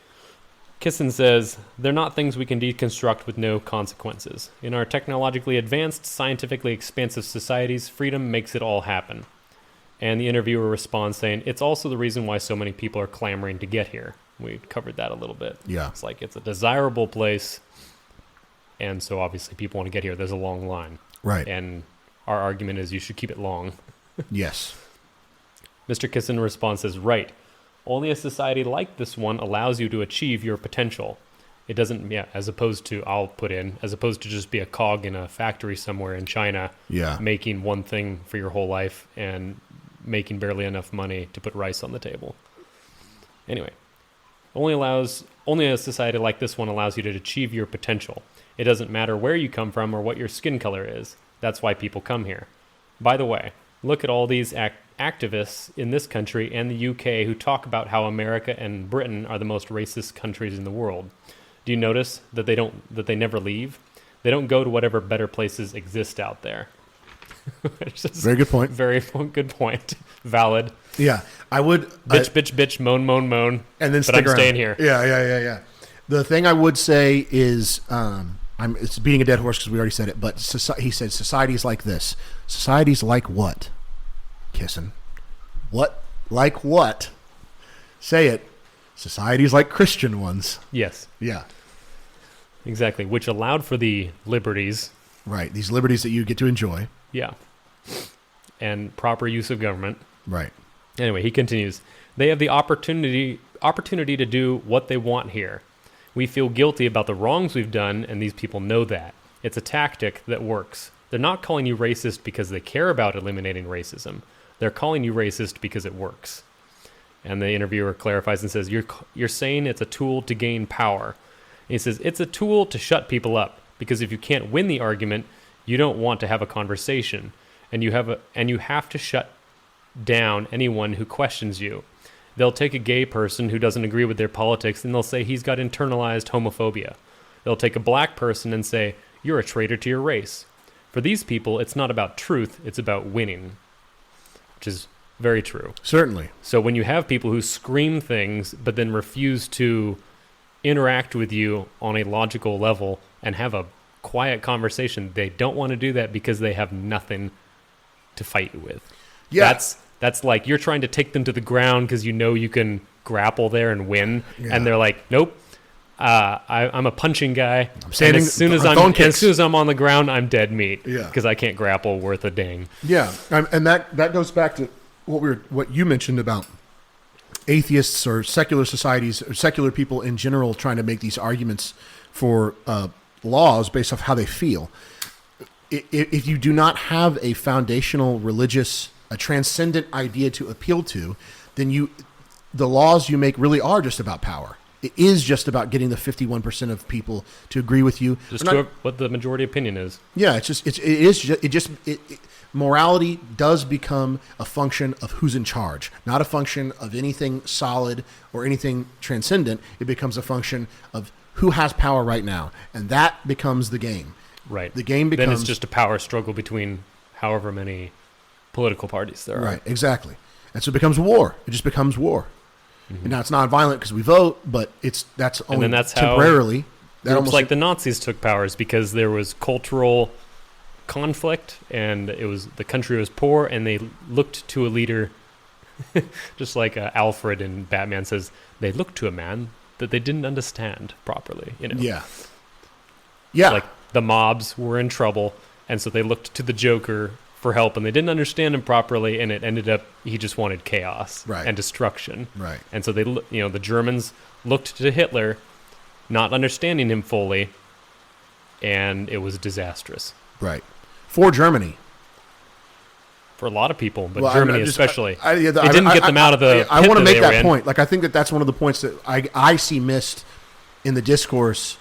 Kisin says, they're not things we can deconstruct with no consequences. In our technologically advanced, scientifically expansive societies, freedom makes it all happen. And the interviewer responds saying, it's also the reason why so many people are clamoring to get here. We covered that a little bit. Yeah. It's like it's a desirable place, and so obviously people want to get here. There's a long line. Right. And our argument is you should keep it long. Yes. Mr. Kisin responds says, right. Only a society like this one allows you to achieve your potential. It doesn't, as opposed to, as opposed to just be a cog in a factory somewhere in China, making one thing for your whole life and making barely enough money to put rice on the table. Anyway, only a society like this one allows you to achieve your potential. It doesn't matter where you come from or what your skin color is. That's why people come here. By the way, look at all these activists in this country and the UK who talk about how America and Britain are the most racist countries in the world. Do you notice that they never leave? They don't go to whatever better places exist out there. Very good point. Very good point. Valid. Yeah, I would bitch, moan, and then but I'm staying here. Yeah. The thing I would say is, it's beating a dead horse because we already said it. But he said societies like this. Societies like what? Kissing. What? Like what? Say it. Societies like Christian ones. Yes. Yeah. Exactly. Which allowed for the liberties. Right. These liberties that you get to enjoy. Yeah. And proper use of government. Right. Anyway, he continues. They have the opportunity to do what they want here. We feel guilty about the wrongs we've done, and these people know that. It's a tactic that works. They're not calling you racist because they care about eliminating racism. They're calling you racist because it works. And the interviewer clarifies and says, you're saying it's a tool to gain power. And he says, it's a tool to shut people up, because if you can't win the argument, you don't want to have a conversation, and you have to shut down anyone who questions you. They'll take a gay person who doesn't agree with their politics and they'll say he's got internalized homophobia. They'll take a black person and say, you're a traitor to your race. For these people, it's not about truth, it's about winning, which is very true. Certainly. So when you have people who scream things but then refuse to interact with you on a logical level and have a quiet conversation, they don't want to do that because they have nothing to fight you with. Yeah. That's like you're trying to take them to the ground because you know you can grapple there and win, and they're like, nope. I'm a punching guy. I'm standing. As soon as I'm on the ground, I'm dead meat. Yeah. Because I can't grapple worth a dang. Yeah, and that goes back to what you mentioned about atheists or secular societies or secular people in general trying to make these arguments for laws based off how they feel. If you do not have a foundational religious, a transcendent idea to appeal to, then the laws you make really are just about power. it is just about getting the 51% of people to agree with you. Just what the majority opinion is. Yeah, morality does become a function of who's in charge, not a function of anything solid or anything transcendent. It becomes a function of who has power right now, and that becomes the game. Right. The game becomes... Then it's just a power struggle between however many political parties there are. Right, exactly. And so it becomes war. It just becomes war. Mm-hmm. And now it's not violent because we vote, but that's only temporarily. That groups like the Nazis took powers because there was cultural conflict, and the country was poor, and they looked to a leader, just like Alfred in Batman says, they looked to a man that they didn't understand properly. Yeah. Like the mobs were in trouble, and so they looked to the Joker for help, and they didn't understand him properly, and it ended up he just wanted chaos and destruction. Right. And so the Germans looked to Hitler, not understanding him fully, and it was disastrous. Right. For Germany. For a lot of people, but Germany especially. It didn't get them out of the I want to make that in. point. Like, I think that's one of the points that I see missed in the discourse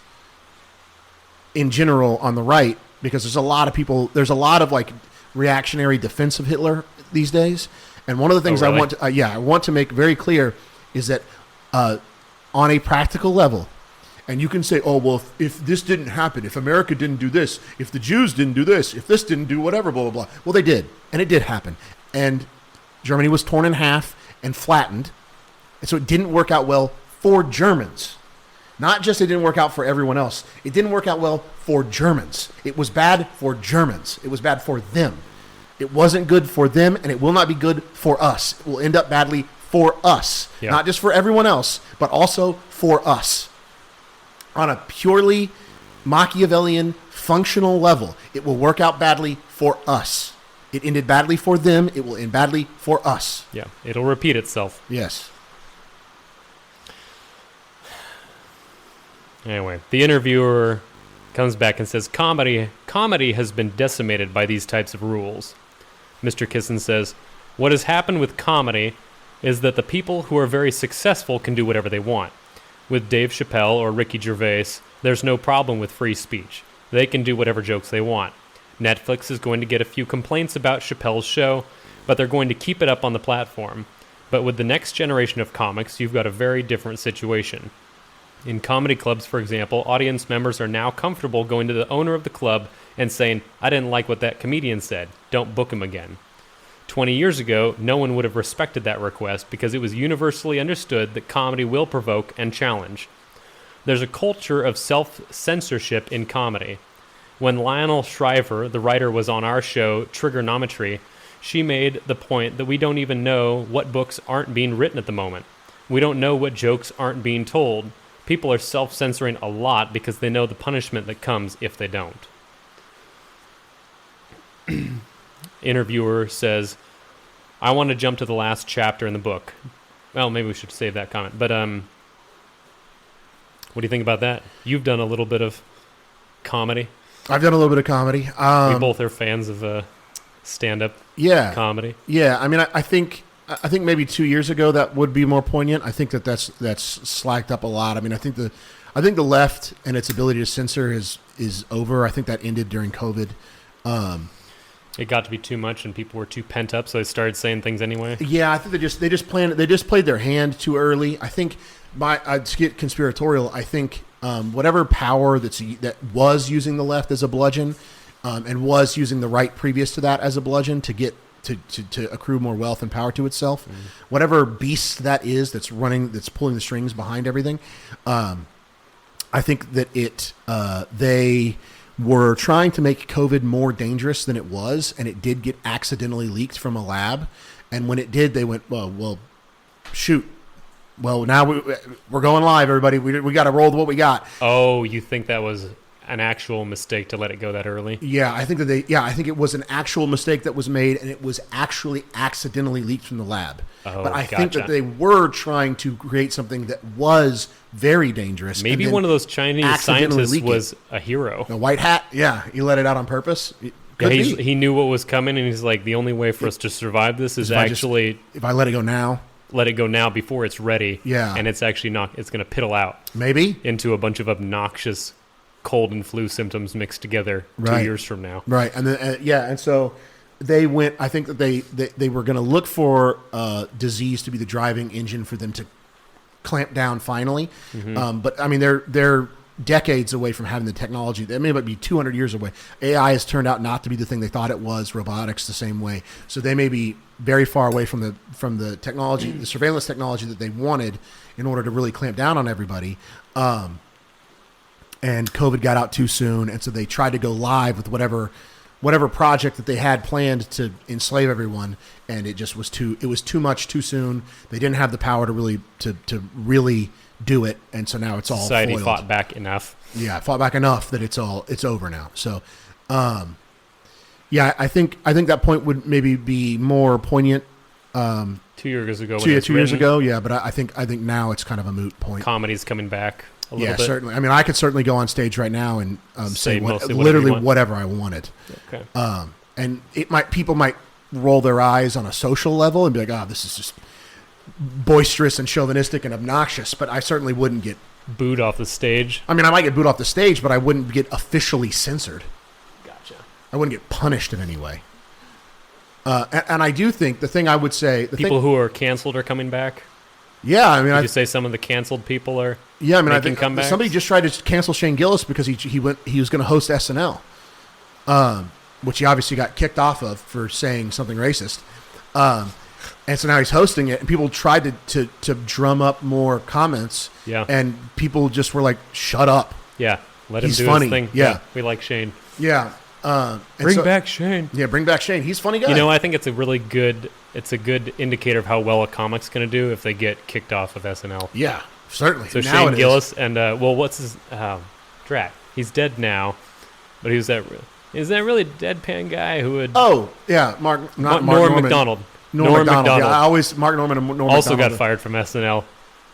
in general on the right, because there's a lot of like reactionary defense of Hitler these days. And one of the things really? I want to make very clear is that on a practical level, and you can say, oh, well, if this didn't happen, if America didn't do this, if the Jews didn't do this, if this didn't do whatever, blah, blah, blah. Well, they did. And it did happen. And Germany was torn in half and flattened. And so it didn't work out well for Germans. Not just it didn't work out for everyone else. It didn't work out well for Germans. It was bad for Germans. It was bad for them. It wasn't good for them, and it will not be good for us. It will end up badly for us. Yeah. Not just for everyone else, but also for us. On a purely Machiavellian, functional level, it will work out badly for us. It ended badly for them. It will end badly for us. Yeah, it'll repeat itself. Yes. Anyway, the interviewer comes back and says, comedy has been decimated by these types of rules. Mr. Kisin says, what has happened with comedy is that the people who are very successful can do whatever they want. With Dave Chappelle or Ricky Gervais, there's no problem with free speech. They can do whatever jokes they want. Netflix is going to get a few complaints about Chappelle's show, but they're going to keep it up on the platform. But with the next generation of comics, you've got a very different situation. In comedy clubs, for example, audience members are now comfortable going to the owner of the club and saying, I didn't like what that comedian said. Don't book him again. 20 years ago, no one would have respected that request because it was universally understood that comedy will provoke and challenge. There's a culture of self-censorship in comedy. When Lionel Shriver, the writer, was on our show, Trigonometry, she made the point that we don't even know what books aren't being written at the moment. We don't know what jokes aren't being told. People are self-censoring a lot because they know the punishment that comes if they don't. Interviewer says, I want to jump to the last chapter in the book. Well, maybe we should save that comment. But what do you think about that? You've done a little bit of comedy. I've done a little bit of comedy. We both are fans of stand-up comedy. Yeah, I mean, I think maybe 2 years ago that would be more poignant. I think that's slacked up a lot. I mean, I think the left and its ability to censor is over. I think that ended during COVID. It got to be too much, and people were too pent up, so they started saying things anyway. Yeah, I think they just played their hand too early. I think to get conspiratorial, I think whatever power that was using the left as a bludgeon, and was using the right previous to that as a bludgeon to get to accrue more wealth and power to itself, whatever beast that is that's pulling the strings behind everything, I think that they were trying to make COVID more dangerous than it was, and it did get accidentally leaked from a lab. And when it did, they went, well, shoot. Well, now we're going live, everybody. We got to roll with what we got. Oh, you think that was an actual mistake to let it go that early? Yeah, I think I think it was an actual mistake that was made, and it was actually accidentally leaked from the lab. Oh, but I think that they were trying to create something that was very dangerous. Maybe one of those Chinese scientists was a hero. The white hat? Yeah, he let it out on purpose. He knew what was coming, and he's like, the only way for us to survive this is if I let it go now. let it go now before it's ready. Yeah. And it's actually not. It's going to piddle out Maybe. into a bunch of obnoxious cold and flu symptoms mixed together 2 Right. years from now. Right. And then, and so they went, I think that they were going to look for disease to be the driving engine for them to clamp down finally. But I mean, they're decades away from having the technology. They may be 200 years away. AI has turned out not to be the thing they thought it was. Robotics the same way. So they may be very far away from the technology, the surveillance technology that they wanted in order to really clamp down on everybody. And COVID got out too soon, and so they tried to go live with whatever project that they had planned to enslave everyone, and it just was too much too soon. They didn't have the power to really do it, and so now it's all Society foiled. fought back enough. Yeah, fought back enough that it's over now. So, yeah, I think that point would maybe be more poignant 2 years ago. two years ago. Yeah, but I think now it's kind of a moot point. Comedy's coming back a little Yeah, bit. certainly. I mean, I could certainly go on stage right now and say mostly literally whatever you want. whatever I wanted. Okay. And people might roll their eyes on a social level and be like, "Oh, this is just boisterous and chauvinistic and obnoxious." But I certainly wouldn't get. Booed off the stage. I mean, I might get booed off the stage, but I wouldn't get officially censored. Gotcha. I wouldn't get punished in any way. And I do think the thing I would say, People who are canceled are coming back. yeah, I mean, Did you say some of the canceled people are? yeah, I mean, I making think comebacks? somebody just tried to cancel Shane Gillis because he was going to host SNL, which he obviously got kicked off of for saying something racist. And so now he's hosting it, and people tried to drum up more comments. Yeah. And people just were like, "Shut up." Yeah. Let him He's do funny. his thing. Yeah. We like Shane. Yeah. And Bring so- back Shane. Yeah, bring back Shane. He's a funny guy. You know, I think it's a good indicator of how well a comic's going to do if they get kicked off of SNL. Yeah, certainly. So Now Shane it is. Gillis and what's his Drat? He's dead now, but he was that really deadpan guy who would Oh, yeah, Mark Norm Norman. Macdonald. Norm Macdonald. Yeah, I always Mark Norman and Norm Also Macdonald. got fired from SNL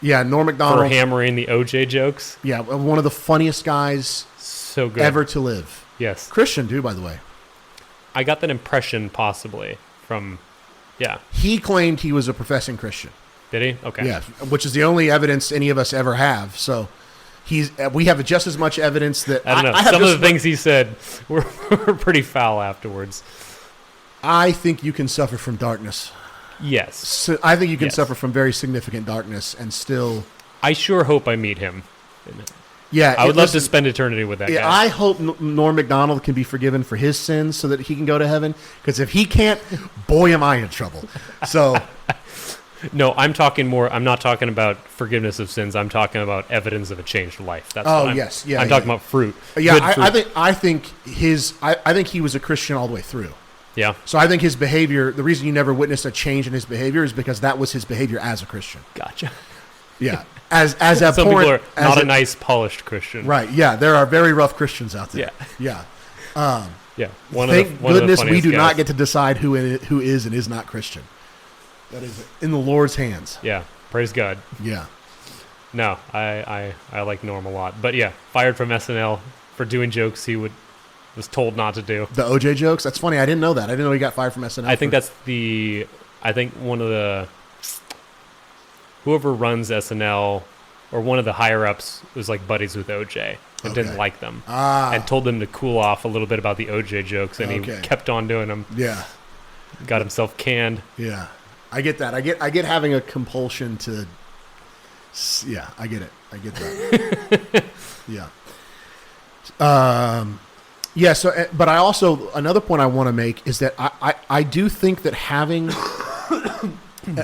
Yeah, Norm for Macdonald. hammering the OJ jokes. Yeah, one of the funniest guys So good. ever to live. Yes. Christian, too, by the way. I got that impression possibly from, yeah. He claimed he was a professing Christian. Did he? Okay. Yeah, which is the only evidence any of us ever have. So we have just as much evidence that I don't know. have Some of just- the things he said were pretty foul afterwards. I think you can suffer from darkness. Yes. So I think you can Yes. suffer from very significant darkness and still. I sure hope I meet him. Yeah, I would love to listen, spend eternity with that Yeah, guy. I hope Norm Macdonald can be forgiven for his sins so that he can go to heaven. Because if he can't, boy, am I in trouble. So, No, I'm not talking about forgiveness of sins. I'm talking about evidence of a changed life. That's Oh, what I'm, yes. Yeah, I'm yeah. talking about fruit. yeah, Good fruit. I think he was a Christian all the way through. Yeah. So I think his behavior, the reason you never witnessed a change in his behavior is because that was his behavior as a Christian. Gotcha. Yeah, as Some people abhorrent are not as a nice, polished Christian. right. Yeah, there are very rough Christians out there. Yeah. Yeah. Yeah. Thank goodness we do not guys. get to decide who is and is not Christian. That is in the Lord's hands. Yeah. Praise God. Yeah. No, I like Norm a lot. But yeah, fired from SNL for doing jokes he was told not to do. The OJ jokes? That's funny. I didn't know that. I didn't know he got fired from SNL. I think one of the whoever runs SNL or one of the higher ups was like buddies with OJ and didn't Okay. like them Ah. and told them to cool off a little bit about the OJ jokes, and Okay. he kept on doing them. Yeah. Got himself canned. Yeah. I get that. I get having a compulsion to. Yeah, I get it. I get that. Yeah. Yeah. So, but I also another point I want to make is that I do think that having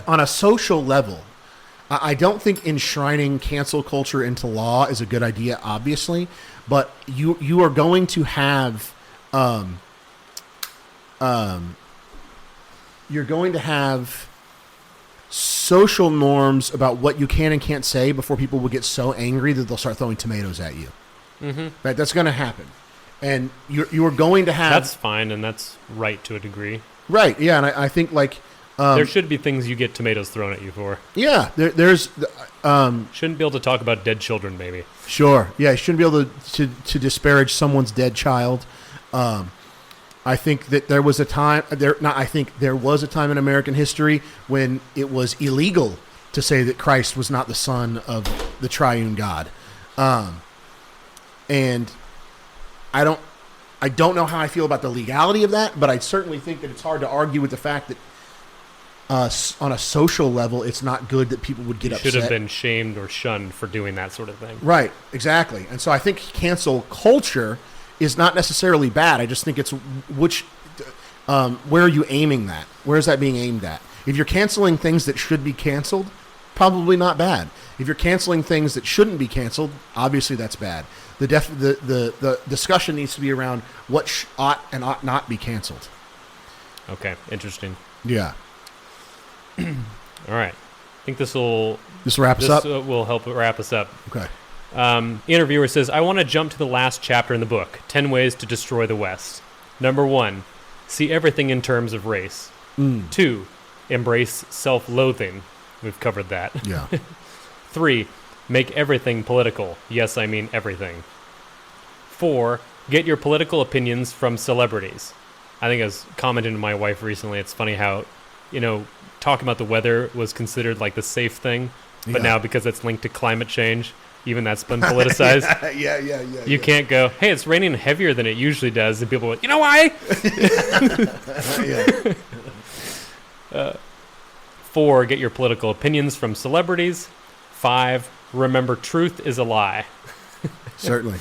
on a social level, I don't think enshrining cancel culture into law is a good idea. Obviously, but you are going to have you're going to have social norms about what you can and can't say before people will get so angry that they'll start throwing tomatoes at you. Mm-hmm. Right? That's going to happen. And you are going to have... That's fine, and that's right to a degree. Right, yeah, and I think, like... there should be things you get tomatoes thrown at you for. Yeah, there's... Shouldn't be able to talk about dead children, maybe. Sure, yeah, you shouldn't be able to disparage someone's dead child. I think that there was a time there was a time in American history when it was illegal to say that Christ was not the son of the triune God. And I don't know how I feel about the legality of that, but I certainly think that it's hard to argue with the fact that on a social level, it's not good that people would get upset. Should have been shamed or shunned for doing that sort of thing. Right, exactly. And so I think cancel culture is not necessarily bad. I just think it's where are you aiming that? Where is that being aimed at? If you're canceling things that should be canceled, probably not bad. If you're canceling things that shouldn't be canceled, obviously that's bad. The discussion needs to be around what ought and ought not be canceled. Okay, interesting. Yeah. All right. I think this will wrap us up. This will help wrap us up. Okay. Interviewer says, I want to jump to the last chapter in the book, 10 Ways to Destroy the West. Number 1, see everything in terms of race. 2, embrace self-loathing. We've covered that. Yeah. 3, make everything political. Yes, I mean everything. 4, get your political opinions from celebrities. I think I was commenting to my wife recently, it's funny how, talking about the weather was considered like the safe thing, but now because it's linked to climate change, even that's been politicized. Yeah. You can't go, hey, it's raining heavier than it usually does, and people are like, you know why? 4, get your political opinions from celebrities. 5, remember truth is a lie. Certainly.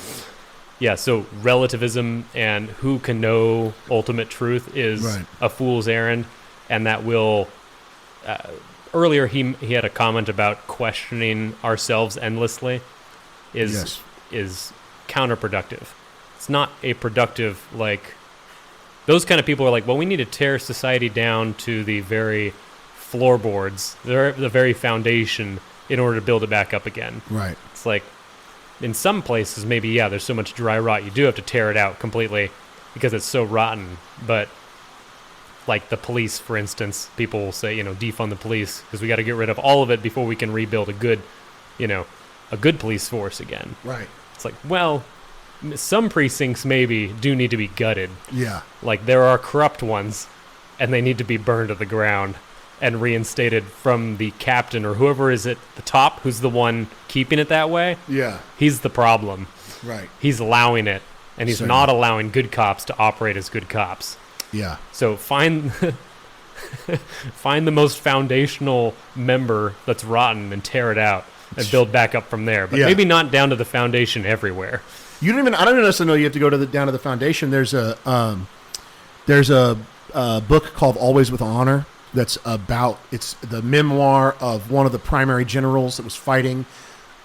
Yeah, so relativism and who can know ultimate truth is a fool's errand, and that will... earlier, he had a comment about questioning ourselves endlessly is counterproductive. It's not a productive, those kind of people are like, well, we need to tear society down to the very floorboards, the very foundation in order to build it back up again. Right. It's like, in some places, maybe, there's so much dry rot, you do have to tear it out completely because it's so rotten, but like the police, for instance, people will say, defund the police because we got to get rid of all of it before we can rebuild a good police force again. Right. It's like, well, some precincts maybe do need to be gutted. Yeah. Like there are corrupt ones and they need to be burned to the ground and reinstated from the captain or whoever is at the top who's the one keeping it that way. Yeah. He's the problem. Right. He's allowing it, and he's not allowing good cops to operate as good cops. Yeah. So find the most foundational member that's rotten and tear it out and build back up from there. But maybe not down to the foundation everywhere. I don't even necessarily know you have to go down to the foundation. There's a book called Always with Honor that's it's the memoir of one of the primary generals that was fighting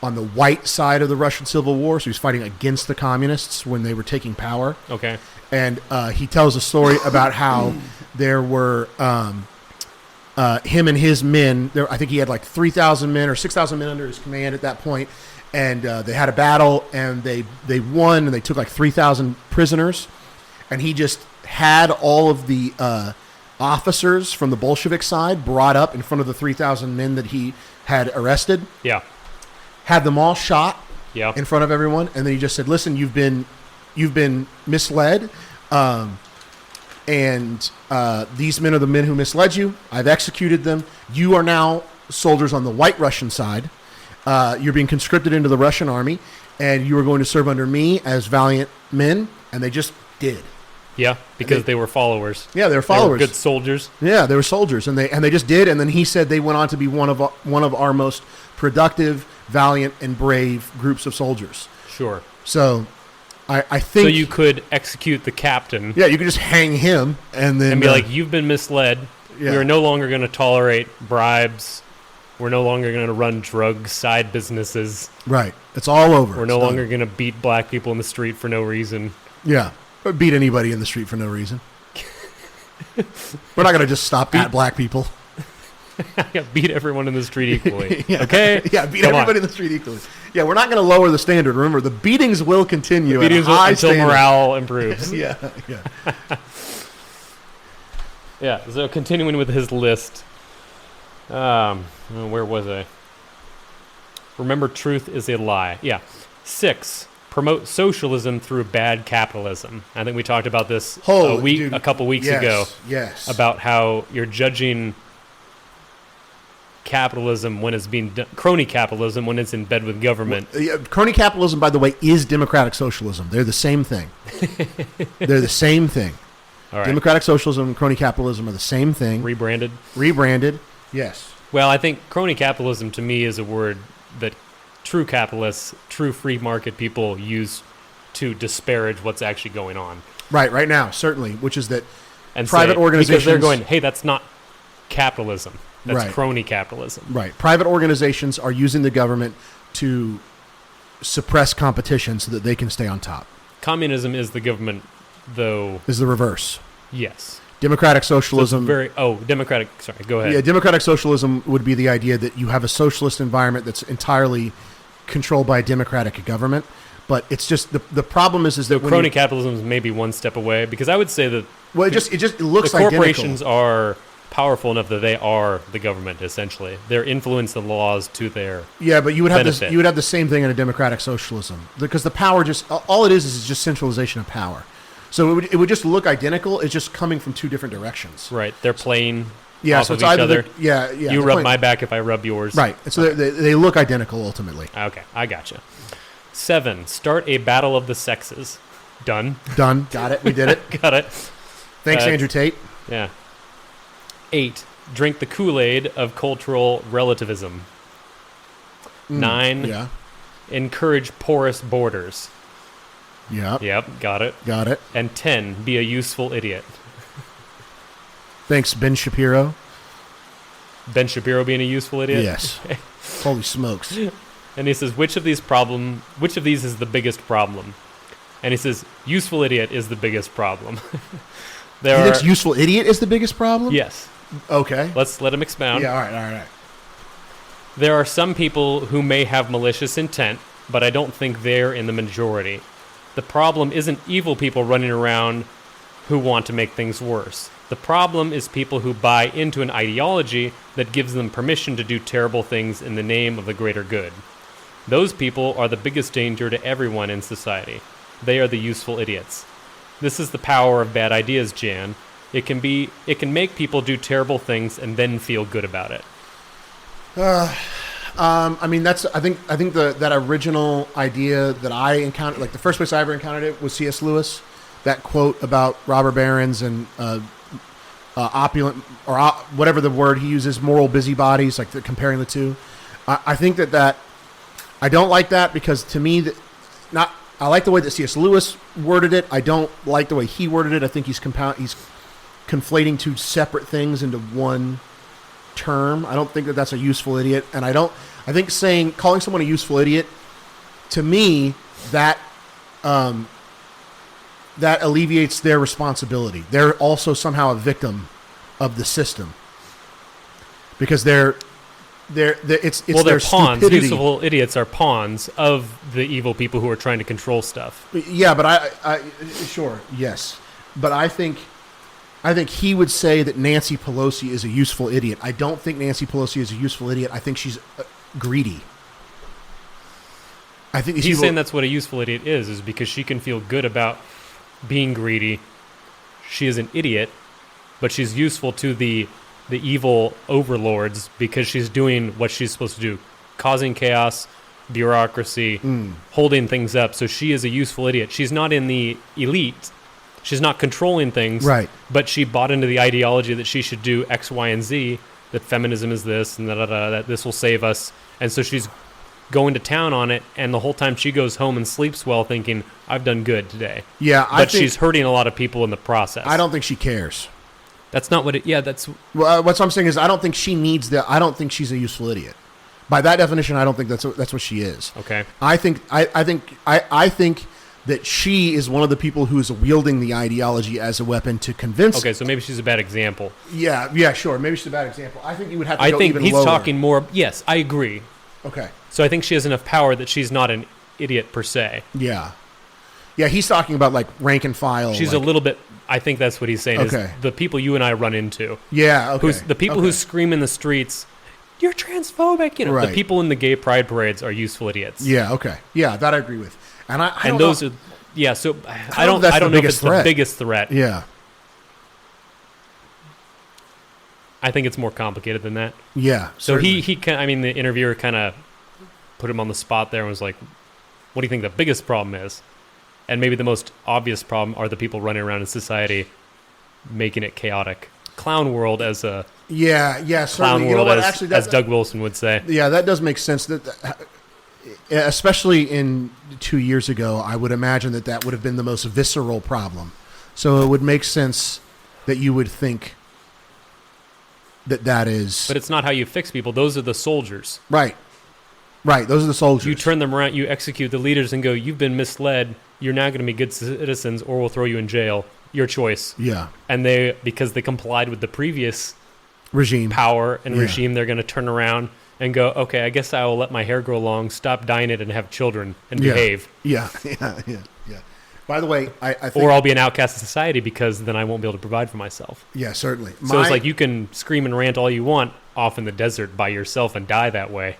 on the white side of the Russian Civil War. So he was fighting against the communists when they were taking power. Okay. And he tells a story about how there were him and his men. I think he had like 3,000 men or 6,000 men under his command at that point. And they had a battle, and they won, and they took like 3,000 prisoners. And he just had all of the officers from the Bolshevik side brought up in front of the 3,000 men that he had arrested. Yeah. Had them all shot in front of everyone. And then he just said, listen, you've been misled. And these men are the men who misled you. I've executed them. You are now soldiers on the white Russian side. You're being conscripted into the Russian army, and you are going to serve under me as valiant men. And they just did. Yeah, because they were followers. Yeah, they were followers. They were good soldiers. Yeah, they were soldiers, and they just did. And then he said they went on to be one of our most productive, valiant, and brave groups of soldiers. Sure. So, I think so. You could execute the captain. Yeah, you could just hang him and then be like, "You've been misled. Yeah. We are no longer going to tolerate bribes. We're no longer going to run drug side businesses. Right. It's all over. We're no longer going to beat black people in the street for no reason. Yeah. Or beat anybody in the street for no reason. We're not going to just stop at black people. Yeah, beat everyone in the street equally. Okay? Yeah, beat everybody in the street equally. Yeah, we're not going to lower the standard. Remember, the beatings will continue at a high until standard. Morale improves. Yeah. Yeah, so continuing with his list. Where was I? Remember, truth is a lie. Yeah. 6, promote socialism through bad capitalism. I think we talked about this Dude, a couple weeks ago. Yes. About how you're judging capitalism when it's being crony capitalism when it's in bed with government. Crony capitalism, by the way, is democratic socialism. They're the same thing. They're the same thing. All right. Democratic socialism and crony capitalism are the same thing. Rebranded. Yes. Well, I think crony capitalism to me is a word that true capitalists, true free market people use to disparage what's actually going on. Right now, certainly, which is that and private organizations... Because they're going, hey, that's not capitalism. That's right. crony capitalism. Right. Private organizations are using the government to suppress competition so that they can stay on top. Communism is the government, though... Is the reverse. Yes. Democratic socialism... democratic... Sorry, go ahead. Yeah, democratic socialism would be the idea that you have a socialist environment that's entirely controlled by a democratic government. But it's just... The problem is that... crony capitalism is maybe one step away, because I would say that... Well, it just looks the identical. Corporations are powerful enough that they are the government, essentially. They're influencing the laws to their but you would have benefit. you would have the same thing in a democratic socialism, because the power just all it is just centralization of power. So it would just look identical. It's just coming from two different directions. Right. They're playing Yeah, off so of it's each either other. yeah. You rub my back if I rub yours. Right. And so they look identical ultimately. Okay, I gotcha. 7. Start a battle of the sexes. Done. Got it. We did it. Got it. Thanks, Andrew Tate. Yeah. 8. Drink the Kool-Aid of cultural relativism. 9. Yeah. Encourage porous borders. Yeah. Yep, got it. Got it. And 10. Be a useful idiot. Thanks, Ben Shapiro. Ben Shapiro being a useful idiot? Yes. Holy smokes. And he says, which of these is the biggest problem? And he says, useful idiot is the biggest problem. He thinks useful idiot is the biggest problem? Yes. Okay. Let's let him expound. Yeah, all right. There are some people who may have malicious intent, but I don't think they're in the majority. The problem isn't evil people running around who want to make things worse. The problem is people who buy into an ideology that gives them permission to do terrible things in the name of the greater good. Those people are the biggest danger to everyone in society. They are the useful idiots. This is the power of bad ideas, Jan. It can make people do terrible things and then feel good about it. I mean, I think that original idea that I encountered, like the first place I ever encountered it was C.S. Lewis. That quote about robber barons and opulent, or whatever the word he uses, moral busybodies, like comparing the two. I think that I don't like that, because to me, I like the way that C.S. Lewis worded it. I don't like the way he worded it. I think he's conflating two separate things into one term. I don't think that that's a useful idiot, and I think calling someone a useful idiot, to me, that alleviates their responsibility. They're also somehow a victim of the system, because they're their pawns. stupidity. Useful idiots are pawns of the evil people who are trying to control stuff. Yeah, but I sure, yes, but I think he would say that Nancy Pelosi is a useful idiot. I don't think Nancy Pelosi is a useful idiot. I think she's greedy. I think he's saying that's what a useful idiot is because she can feel good about being greedy. She is an idiot, but she's useful to the evil overlords because she's doing what she's supposed to do, causing chaos, bureaucracy, holding things up. So she is a useful idiot. She's not in the elite. She's not controlling things, right? But she bought into the ideology that she should do X, Y, and Z, that feminism is this, and that this will save us. And so she's going to town on it, and the whole time she goes home and sleeps well thinking, I've done good today. Yeah, but she's hurting a lot of people in the process. I don't think she cares. That's not what it... Yeah, that's... Well, what I'm saying is I don't think she needs that. I don't think she's a useful idiot. By that definition, I don't think that's what she is. Okay. I think that she is one of the people who is wielding the ideology as a weapon to convince... Okay, so maybe she's a bad example. Yeah, sure. Maybe she's a bad example. I think you would have to go even lower. I think he's talking more... Yes, I agree. Okay. So I think she has enough power that she's not an idiot per se. Yeah. Yeah, he's talking about like rank and file. She's a little bit... I think that's what he's saying, is the people you and I run into. Yeah, okay. The people who scream in the streets, you're transphobic, Right. The people in the gay pride parades are useful idiots. Yeah, okay. Yeah, that I agree with. And I and don't those know. are, yeah. So I don't know if that's the know if biggest it's threat. the biggest threat. Yeah. I think it's more complicated than that. Yeah. So certainly. the interviewer kind of put him on the spot there and was like, "What do you think the biggest problem is?" And maybe the most obvious problem are the people running around in society, making it chaotic. Clown world as a Yeah. clown Certainly. You know world, what? as, Actually, as Doug Wilson would say. Yeah, that does make sense. That, especially in 2 years ago, I would imagine that would have been the most visceral problem. So it would make sense that you would think that is But it's not how you fix people. Those are the soldiers. right. Right. Those are the soldiers. You turn them around, you execute the leaders and go, "You've been misled. You're now going to be good citizens or we'll throw you in jail. Your choice." Yeah. And because they complied with the previous Regime. power and Yeah. regime, they're going to turn around and go, "Okay, I guess I will let my hair grow long, stop dyeing it, and have children and Yeah. behave. Yeah. By the way, I think. Or I'll be an outcast of society because then I won't be able to provide for myself." Yeah, certainly. So it's like you can scream and rant all you want off in the desert by yourself and die that way.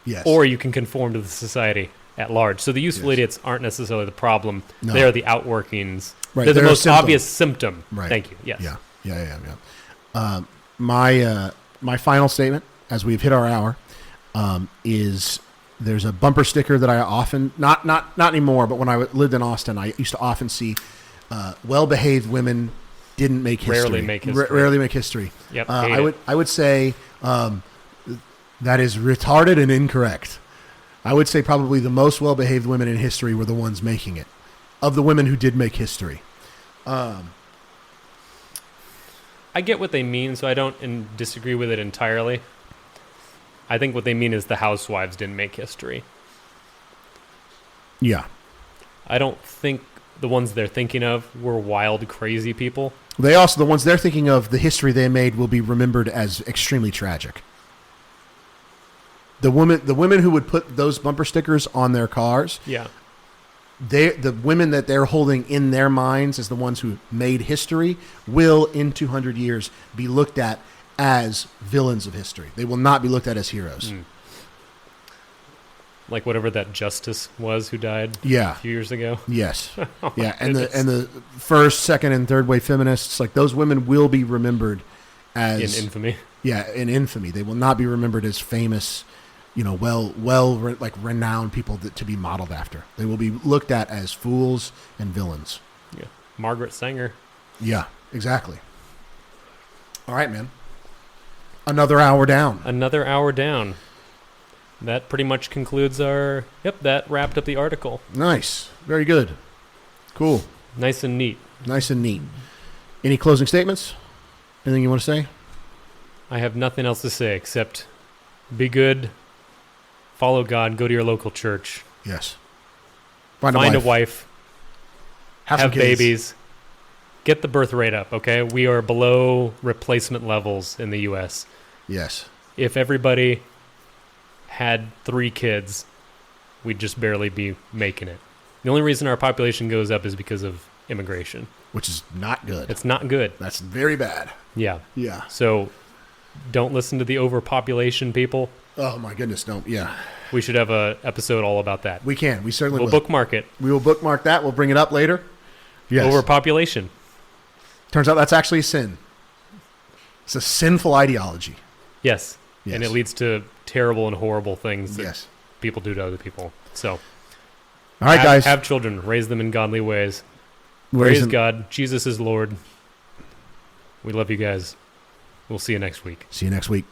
Yes. Or you can conform to the society at large. So the useful Yes. idiots aren't necessarily the problem. No. They are the outworkings. Right, They're the they're a most symptom. obvious symptom. Right. Thank you. Yes. Yeah. My final statement, as we've hit our hour, is there's a bumper sticker that I often not anymore, but when I lived in Austin, I used to often see well-behaved women didn't make history. Rarely make history. Rarely make history. Yep, hate it. I would say that is retarded and incorrect. I would say probably the most well-behaved women in history were the ones making it, of the women who did make history. I get what they mean, so I don't disagree with it entirely. I think what they mean is the housewives didn't make history. Yeah. I don't think the ones they're thinking of were wild, crazy people. They also, the ones they're thinking of, the history they made will be remembered as extremely tragic. The women who would put those bumper stickers on their cars, Yeah. the women that they're holding in their minds as the ones who made history will, in 200 years, be looked at as villains of history. They will not be looked at as heroes. Like whatever that justice was who died Yeah. a few years ago. Yes. Oh, Yeah. my And goodness. the first, second, and third wave feminists, like those women will be remembered as In infamy. Yeah, in infamy. They will not be remembered as famous, renowned people to be modeled after. They will be looked at as fools and villains. Yeah. Margaret Sanger. Yeah, exactly. All right, man. Another hour down. Another hour down. That pretty much concludes that wrapped up the article. Nice. Very good. Cool. Nice and neat. Nice and neat. Any closing statements? Anything you want to say? I have nothing else to say except be good, follow God, go to your local church, Yes. find a wife, Have have some kids. babies, get the birth rate up, okay? We are below replacement levels in the U.S. Yes. If everybody had 3 kids, we'd just barely be making it. The only reason our population goes up is because of immigration. Which is not good. It's not good. That's very bad. Yeah. Yeah. So don't listen to the overpopulation people. Oh, my goodness. No. Yeah. We should have an episode all about that. We can. We certainly We'll will. bookmark it. We will bookmark that. We'll bring it up later. Yes. Overpopulation. Turns out that's actually a sin. It's a sinful ideology. Yes. Yes. And it leads to terrible and horrible things that Yes. people do to other people. So, All right, guys. have children. Raise them in godly ways. Raise Praise them- God. Jesus is Lord. We love you guys. We'll see you next week. See you next week.